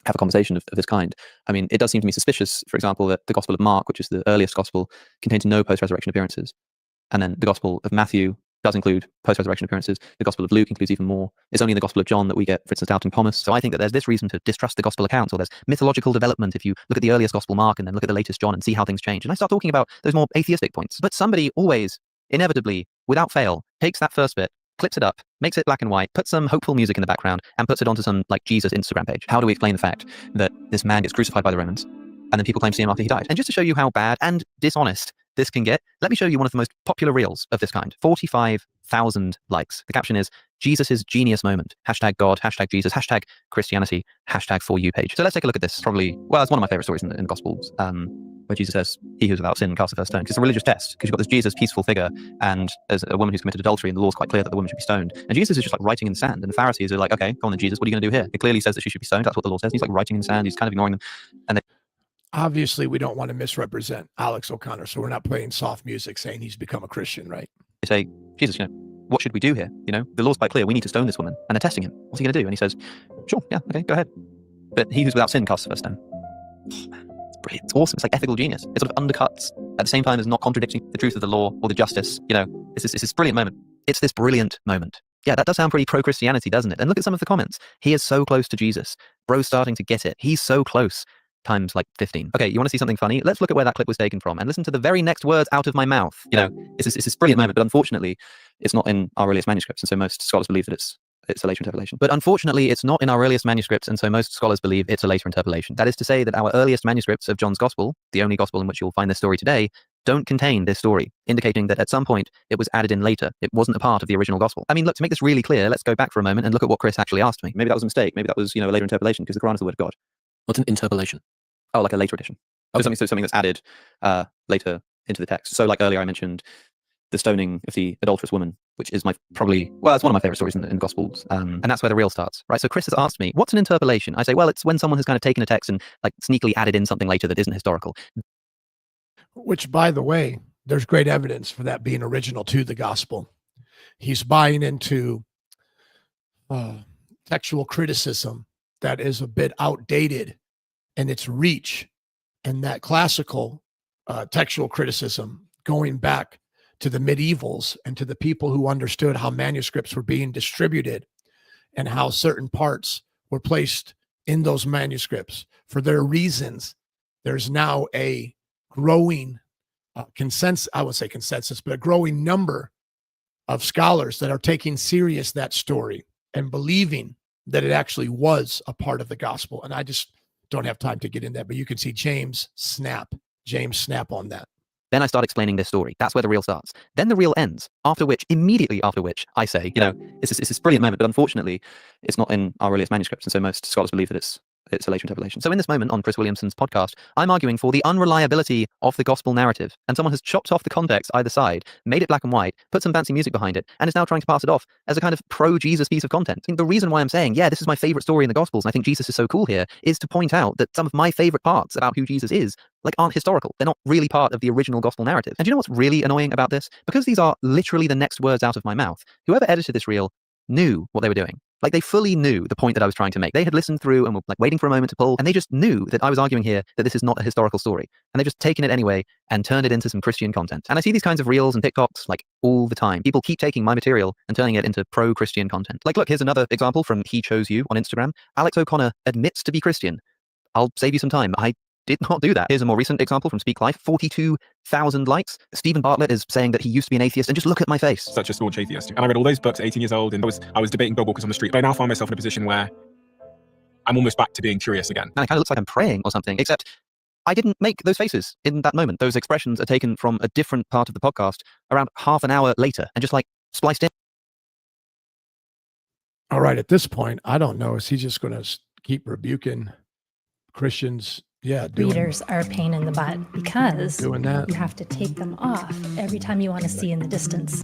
have a conversation of this kind. It does seem to me suspicious, for example, that the Gospel of Mark, which is the earliest Gospel, contains no post-resurrection appearances. And then the Gospel of Matthew does include post-resurrection appearances. The Gospel of Luke includes even more. It's only in the Gospel of John that we get, for instance, doubting Thomas. So I think that there's this reason to distrust the Gospel accounts, or there's mythological development if you look at the earliest Gospel Mark and then look at the latest John and see how things change. And I start talking about those more atheistic points. But somebody always, inevitably, without fail, takes that first bit, clips it up, makes it black and white, puts some hopeful music in the background, and puts it onto some Jesus Instagram page. How do we explain the fact that this man gets crucified by the Romans and then people claim to see him after he died? And just to show you how bad and dishonest this can get, let me show you one of the most popular reels of this kind. 45,000 likes. The caption is, Jesus' genius moment. #God, #Jesus, #Christianity, #For You page. So let's take a look at this. It's one of my favorite stories in the Gospels, where Jesus says, he who's without sin cast the first stone. Because it's a religious test, because you've got this Jesus peaceful figure, and there's a woman who's committed adultery, and the law's quite clear that the woman should be stoned. And Jesus is just writing in the sand, and the Pharisees are okay, go on then, Jesus, what are you going to do here? It clearly says that she should be stoned. That's what the law says. He's writing in the sand. He's kind of ignoring them. And Obviously, we don't want to misrepresent Alex O'Connor, so we're not playing soft music saying he's become a Christian, right? they say, Jesus, what should we do here? You know, the law's quite clear. We need to stone this woman. And they're testing him. What's he going to do? And he says, sure, yeah, okay, go ahead. But he who's without sin casts the first stone. It's brilliant. It's awesome. It's like ethical genius. It sort of undercuts at the same time as not contradicting the truth of the law or the justice. You know, it's this brilliant moment. It's this brilliant moment. Yeah, that does sound pretty pro-Christianity, doesn't it? And look at some of the comments. He is so close to Jesus. Bro's starting to get it. He's so close. Times like 15. Okay, you want to see something funny? Let's look at where that clip was taken from and listen to the very next words out of my mouth. You know, it's this brilliant moment, but unfortunately, it's not in our earliest manuscripts, and so most scholars believe that it's a later interpolation. But unfortunately, it's not in our earliest manuscripts, and so most scholars believe it's a later interpolation. That is to say that our earliest manuscripts of John's Gospel, the only Gospel in which you'll find this story today, don't contain this story, indicating that at some point it was added in later. It wasn't a part of the original Gospel. I mean, look, to make this really clear, let's go back for a moment and look at what Chris actually asked me. Maybe that was a mistake. Maybe that was, a later interpolation because the Quran is the word of God. What's an interpolation? Oh, like a later edition. Oh, something that's added later into the text. So like earlier I mentioned the stoning of the adulterous woman, which is it's one of my favorite stories in the Gospels. And that's where the reel starts, right? So Chris has asked me, what's an interpolation? I say, well, it's when someone has kind of taken a text and like sneakily added in something later that isn't historical. Which, by the way, there's great evidence for that being original to the gospel. He's buying into textual criticism that is a bit outdated in its reach, and that classical textual criticism going back to the medievals and to the people who understood how manuscripts were being distributed and how certain parts were placed in those manuscripts for their reasons. There's now a growing consensus, I would say consensus, but a growing number of scholars that are taking serious that story and believing that it actually was a part of the gospel. And I just don't have time to get in that, but you can see James snap on that. Then I start explaining this story. That's where the reel starts. Then the reel ends, immediately after which I say, it's this brilliant moment, but unfortunately it's not in our earliest manuscripts, and so most scholars believe that it's a later interpolation. So in this moment on Chris Williamson's podcast, I'm arguing for the unreliability of the gospel narrative, and someone has chopped off the context either side, made it black and white, put some fancy music behind it, and is now trying to pass it off as a kind of pro-Jesus piece of content. I mean, the reason why I'm saying, this is my favorite story in the Gospels, and I think Jesus is so cool here, is to point out that some of my favorite parts about who Jesus is aren't historical. They're not really part of the original gospel narrative. And do you know what's really annoying about this? Because these are literally the next words out of my mouth, whoever edited this reel knew what they were doing. They fully knew the point that I was trying to make. They had listened through and were waiting for a moment to pull, and they just knew that I was arguing here that this is not a historical story. And they've just taken it anyway and turned it into some Christian content. And I see these kinds of reels and TikToks all the time. People keep taking my material and turning it into pro-Christian content. Look, here's another example from He Chose You on Instagram. Alex O'Connor admits to be Christian. I'll save you some time. I did not do that. Here's a more recent example from Speak Life, 42,000 likes. Stephen Bartlett is saying that he used to be an atheist, and just look at my face. Such a staunch atheist. And I read all those books at 18 years old, and I was debating dog walkers on the street. But I now find myself in a position where I'm almost back to being curious again. And it kind of looks like I'm praying or something, except I didn't make those faces in that moment. Those expressions are taken from a different part of the podcast around half an hour later and just spliced in. All right, at this point, I don't know. Is he just going to keep rebuking Christians? Readers are a pain in the butt because doing that. You have to take them off every time you want to see in the distance.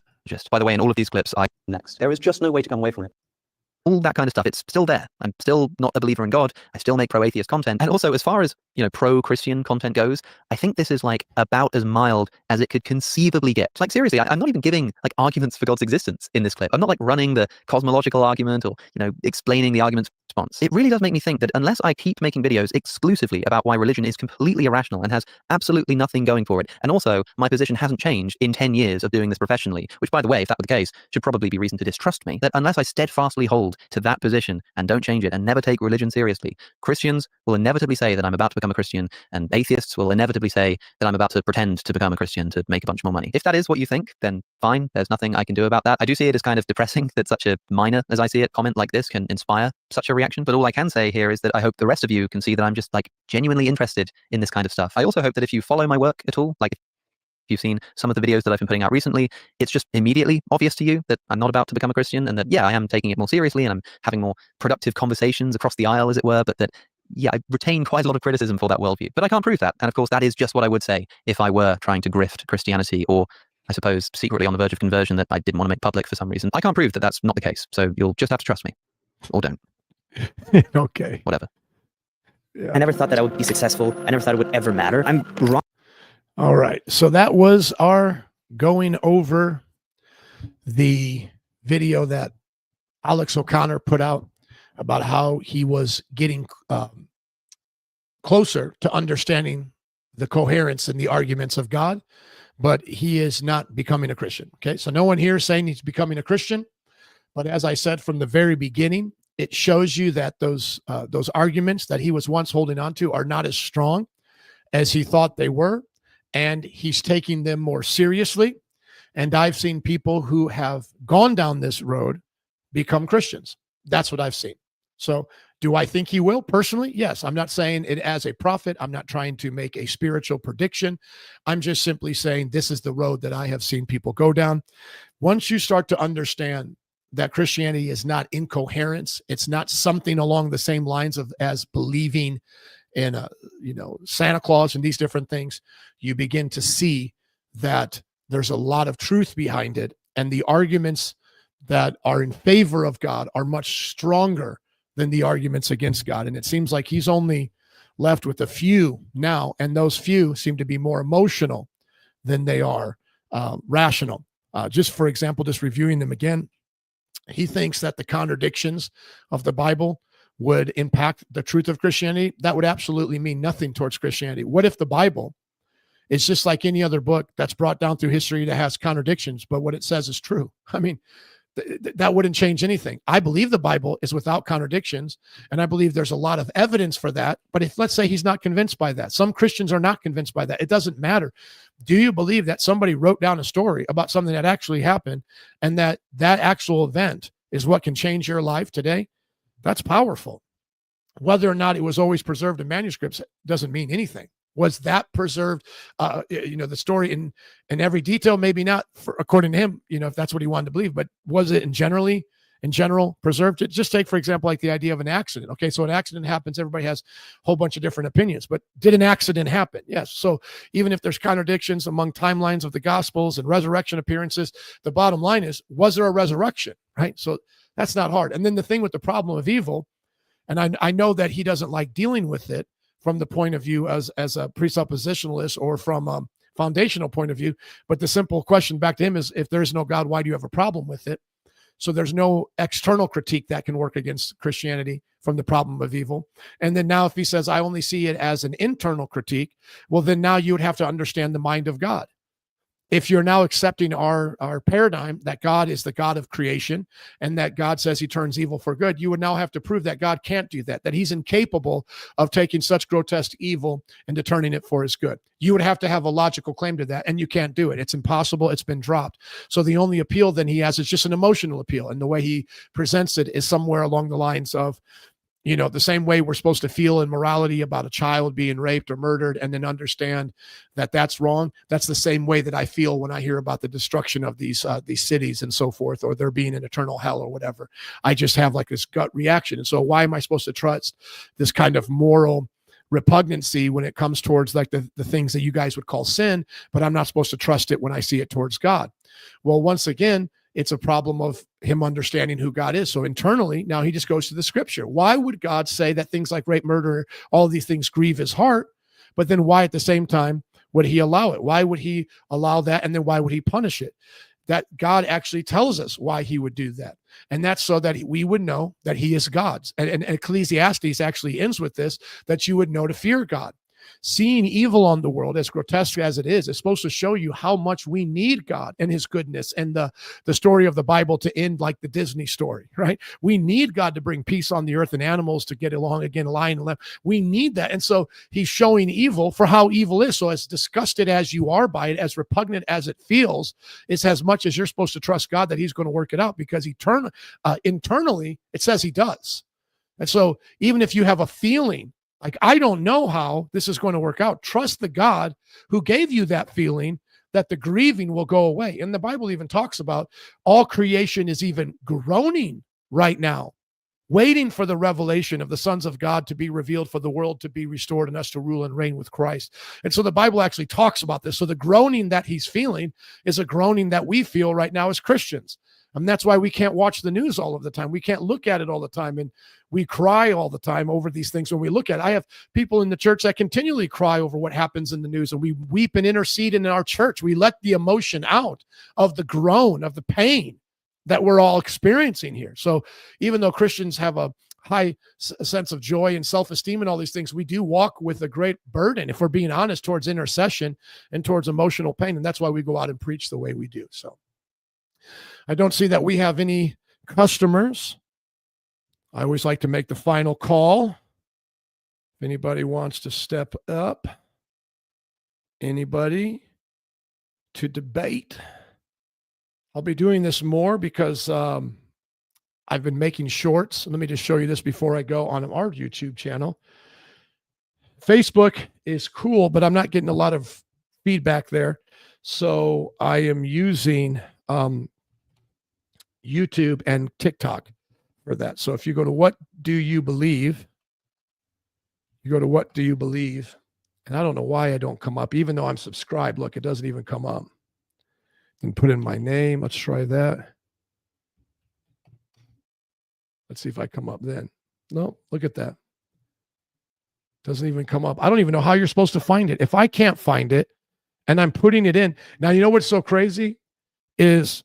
By the way, in all of these clips, Next. There is just no way to come away from it. all that kind of stuff, it's still there. I'm still not a believer in God. I still make pro-atheist content. And also, as far as, pro-Christian content goes, I think this is about as mild as it could conceivably get. Seriously, I'm not even giving arguments for God's existence in this clip. I'm not running the cosmological argument or, explaining the argument's response. It really does make me think that unless I keep making videos exclusively about why religion is completely irrational and has absolutely nothing going for it, and also my position hasn't changed in 10 years of doing this professionally, which, by the way, if that were the case, should probably be reason to distrust me, that unless I steadfastly hold to that position and don't change it and never take religion seriously, Christians will inevitably say that I'm about to become a Christian, and atheists will inevitably say that I'm about to pretend to become a Christian to make a bunch more money. If that is what you think, then fine, there's nothing I can do about that. I do see it as kind of depressing that such a minor, as I see it, comment like this can inspire such a reaction, but all I can say here is that I hope the rest of you can see that I'm just genuinely interested in this kind of stuff. I also hope that if you follow my work at all, if you've seen some of the videos that I've been putting out recently, it's just immediately obvious to you that I'm not about to become a Christian, and that, yeah, I am taking it more seriously and I'm having more productive conversations across the aisle, as it were, but that, yeah, I retain quite a lot of criticism for that worldview. But I can't prove that. And of course, that is just what I would say if I were trying to grift Christianity, or I suppose secretly on the verge of conversion that I didn't want to make public for some reason. I can't prove that that's not the case. So you'll just have to trust me. Or don't. Okay. Whatever. I never thought that I would be successful. I never thought it would ever matter. I'm wrong. All right. So that was our going over the video that Alex O'Connor put out about how he was getting closer to understanding the coherence and the arguments of God, but he is not becoming a Christian. Okay, so no one here is saying he's becoming a Christian, but as I said from the very beginning, it shows you that those arguments that he was once holding on to are not as strong as he thought they were, and he's taking them more seriously. And I've seen people who have gone down this road become Christians. That's what I've seen. So do I think he will personally? Yes. I'm not saying it as a prophet. I'm not trying to make a spiritual prediction. I'm just simply saying this is the road that I have seen people go down. Once you start to understand that Christianity is not incoherence, it's not something along the same lines of as believing in Santa Claus and these different things, you begin to see that there's a lot of truth behind it, and the arguments that are in favor of God are much stronger than the arguments against God. And it seems like he's only left with a few now, and those few seem to be more emotional than they are rational. Just for example, just reviewing them again, he thinks that the contradictions of the Bible would impact the truth of Christianity. That would absolutely mean nothing towards Christianity. What if the Bible is just like any other book that's brought down through history that has contradictions, but what it says is true? I mean, that wouldn't change anything. I believe the Bible is without contradictions, and I believe there's a lot of evidence for that. But if, let's say, he's not convinced by that, some Christians are not convinced by that, it doesn't matter. Do you believe that somebody wrote down a story about something that actually happened, and that actual event is what can change your life today? That's powerful. Whether or not it was always preserved in manuscripts doesn't mean anything. Was that preserved, the story in every detail? Maybe not, according to him, if that's what he wanted to believe, but was it in general preserved? Just take, for example, like the idea of an accident. Okay, so an accident happens, everybody has a whole bunch of different opinions, but did an accident happen? Yes. So even if there's contradictions among timelines of the Gospels and resurrection appearances, the bottom line is, was there a resurrection, right? So that's not hard. And then the thing with the problem of evil, and I know that he doesn't like dealing with it from the point of view as a presuppositionalist or from a foundational point of view. But the simple question back to him is, if there's no God, why do you have a problem with it? So there's no external critique that can work against Christianity from the problem of evil. And then now if he says, I only see it as an internal critique, well, then now you would have to understand the mind of God. If you're now accepting our paradigm that God is the God of creation and that God says he turns evil for good, you would now have to prove that God can't do that, that he's incapable of taking such grotesque evil and turning it for his good. You would have to have a logical claim to that, and you can't do it. It's impossible. It's been dropped. So the only appeal then he has is just an emotional appeal. And the way he presents it is somewhere along the lines of, the same way we're supposed to feel in morality about a child being raped or murdered and then understand that that's wrong. That's the same way that I feel when I hear about the destruction of these cities and so forth, or there being an eternal hell or whatever. I just have like this gut reaction. And so why am I supposed to trust this kind of moral repugnancy when it comes towards like the things that you guys would call sin, but I'm not supposed to trust it when I see it towards God? Well, once again, it's a problem of him understanding who God is. So internally, now he just goes to the scripture. Why would God say that things like rape, murder, all these things grieve his heart? But then why at the same time would he allow it? Why would he allow that? And then why would he punish it? That God actually tells us why he would do that. And that's so that we would know that he is God's. And Ecclesiastes actually ends with this, that you would know to fear God. Seeing evil on the world, as grotesque as it is supposed to show you how much we need God and his goodness, and the story of the Bible to end like the Disney story, right? We need God to bring peace on the earth and animals to get along again, lion and lamb. We need that. And so he's showing evil for how evil is. So as disgusted as you are by it, as repugnant as it feels, it's as much as you're supposed to trust God that he's going to work it out, because internally it says he does. And so even if you have a feeling like, I don't know how this is going to work out, trust the God who gave you that feeling that the grieving will go away. And the Bible even talks about all creation is even groaning right now, waiting for the revelation of the sons of God to be revealed, for the world to be restored and us to rule and reign with Christ. And so the Bible actually talks about this. So the groaning that he's feeling is a groaning that we feel right now as Christians. And that's why we can't watch the news all of the time. We can't look at it all the time. And we cry all the time over these things when we look at it. I have people in the church that continually cry over what happens in the news, and we weep and intercede in our church. We let the emotion out of the groan, of the pain that we're all experiencing here. So even though Christians have a high sense of joy and self-esteem and all these things, we do walk with a great burden, if we're being honest, towards intercession and towards emotional pain. And that's why we go out and preach the way we do. So I don't see that we have any customers. I always like to make the final call. If anybody wants to step up, anybody to debate, I'll be doing this more because I've been making shorts. Let me just show you this before I go on our YouTube channel. Facebook is cool, but I'm not getting a lot of feedback there. So I am using YouTube and TikTok for that. So if you go to What Do You Believe, you go to What Do You Believe, and I don't know why I don't come up, even though I'm subscribed. Look, it doesn't even come up. And put in my name. Let's try that. Let's see if I come up then. No, look at that. Doesn't even come up. I don't even know how you're supposed to find it. If I can't find it and I'm putting it in. Now, you know what's so crazy is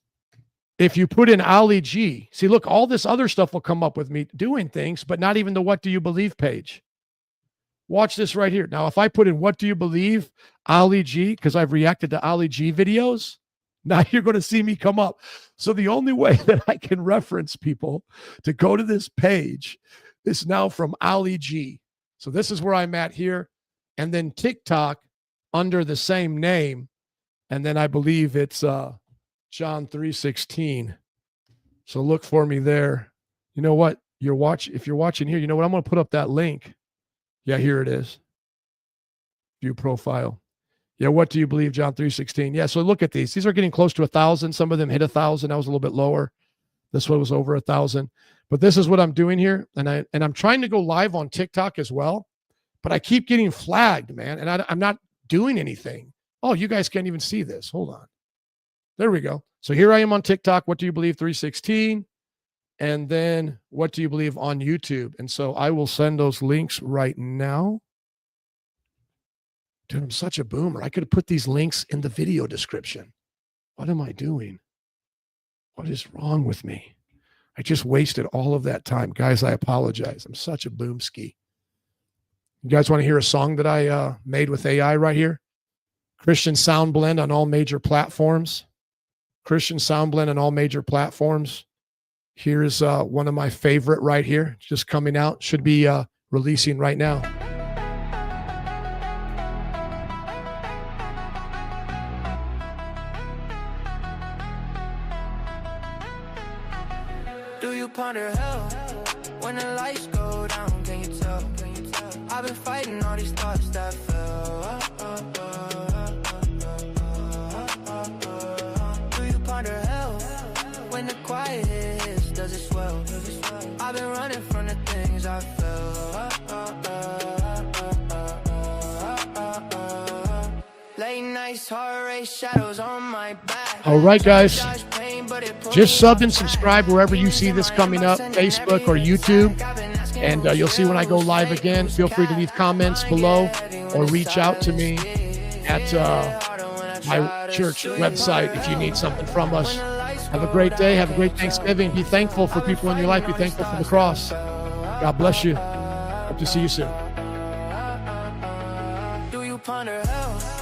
if you put in Ali G, see, look, all this other stuff will come up with me doing things, but not even the What Do You Believe page. Watch this right here. Now, if I put in What Do You Believe, Ali G, because I've reacted to Ali G videos, now you're going to see me come up. So the only way that I can reference people to go to this page is now from Ali G. So this is where I'm at here. And then TikTok under the same name. And then I believe it's John 3:16. So look for me there. You know what? If you're watching here, you know what? I'm going to put up that link. Yeah, here it is. View profile. Yeah, What Do You Believe, John 3:16. Yeah, so look at these. These are getting close to 1,000. Some of them hit 1,000. I was a little bit lower. This one was over 1,000. But this is what I'm doing here. And I'm trying to go live on TikTok as well. But I keep getting flagged, man. And I'm not doing anything. Oh, you guys can't even see this. Hold on. There we go. So here I am on TikTok. What Do You Believe 3:16. And then What Do You Believe on YouTube. And so I will send those links right now. Dude, I'm such a boomer. I could have put these links in the video description. What am I doing? What is wrong with me? I just wasted all of that time. Guys, I apologize. I'm such a boomski. You guys want to hear a song that I made with AI right here? Christian Sound Blend on all major platforms. Christian Sound Blend on all major platforms. Here's one of my favorite right here. Just coming out. Should be releasing right now. Do you ponder hell when the lights go down? Can you tell? I've been fighting all these thoughts that fell. Do you ponder hell when the quiet hits? Does it swell? I've been running from the things I felt. Late nights, heart rate, shadows on my back. All right, guys. Just sub and subscribe wherever you see this coming up, Facebook or YouTube. And you'll see when I go live again. Feel free to leave comments below or reach out to me at my church website if you need something from us. Have a great day. Have a great Thanksgiving. Be thankful for people in your life. Be thankful for the cross. God bless you. Hope to see you soon. Do you ponder hell?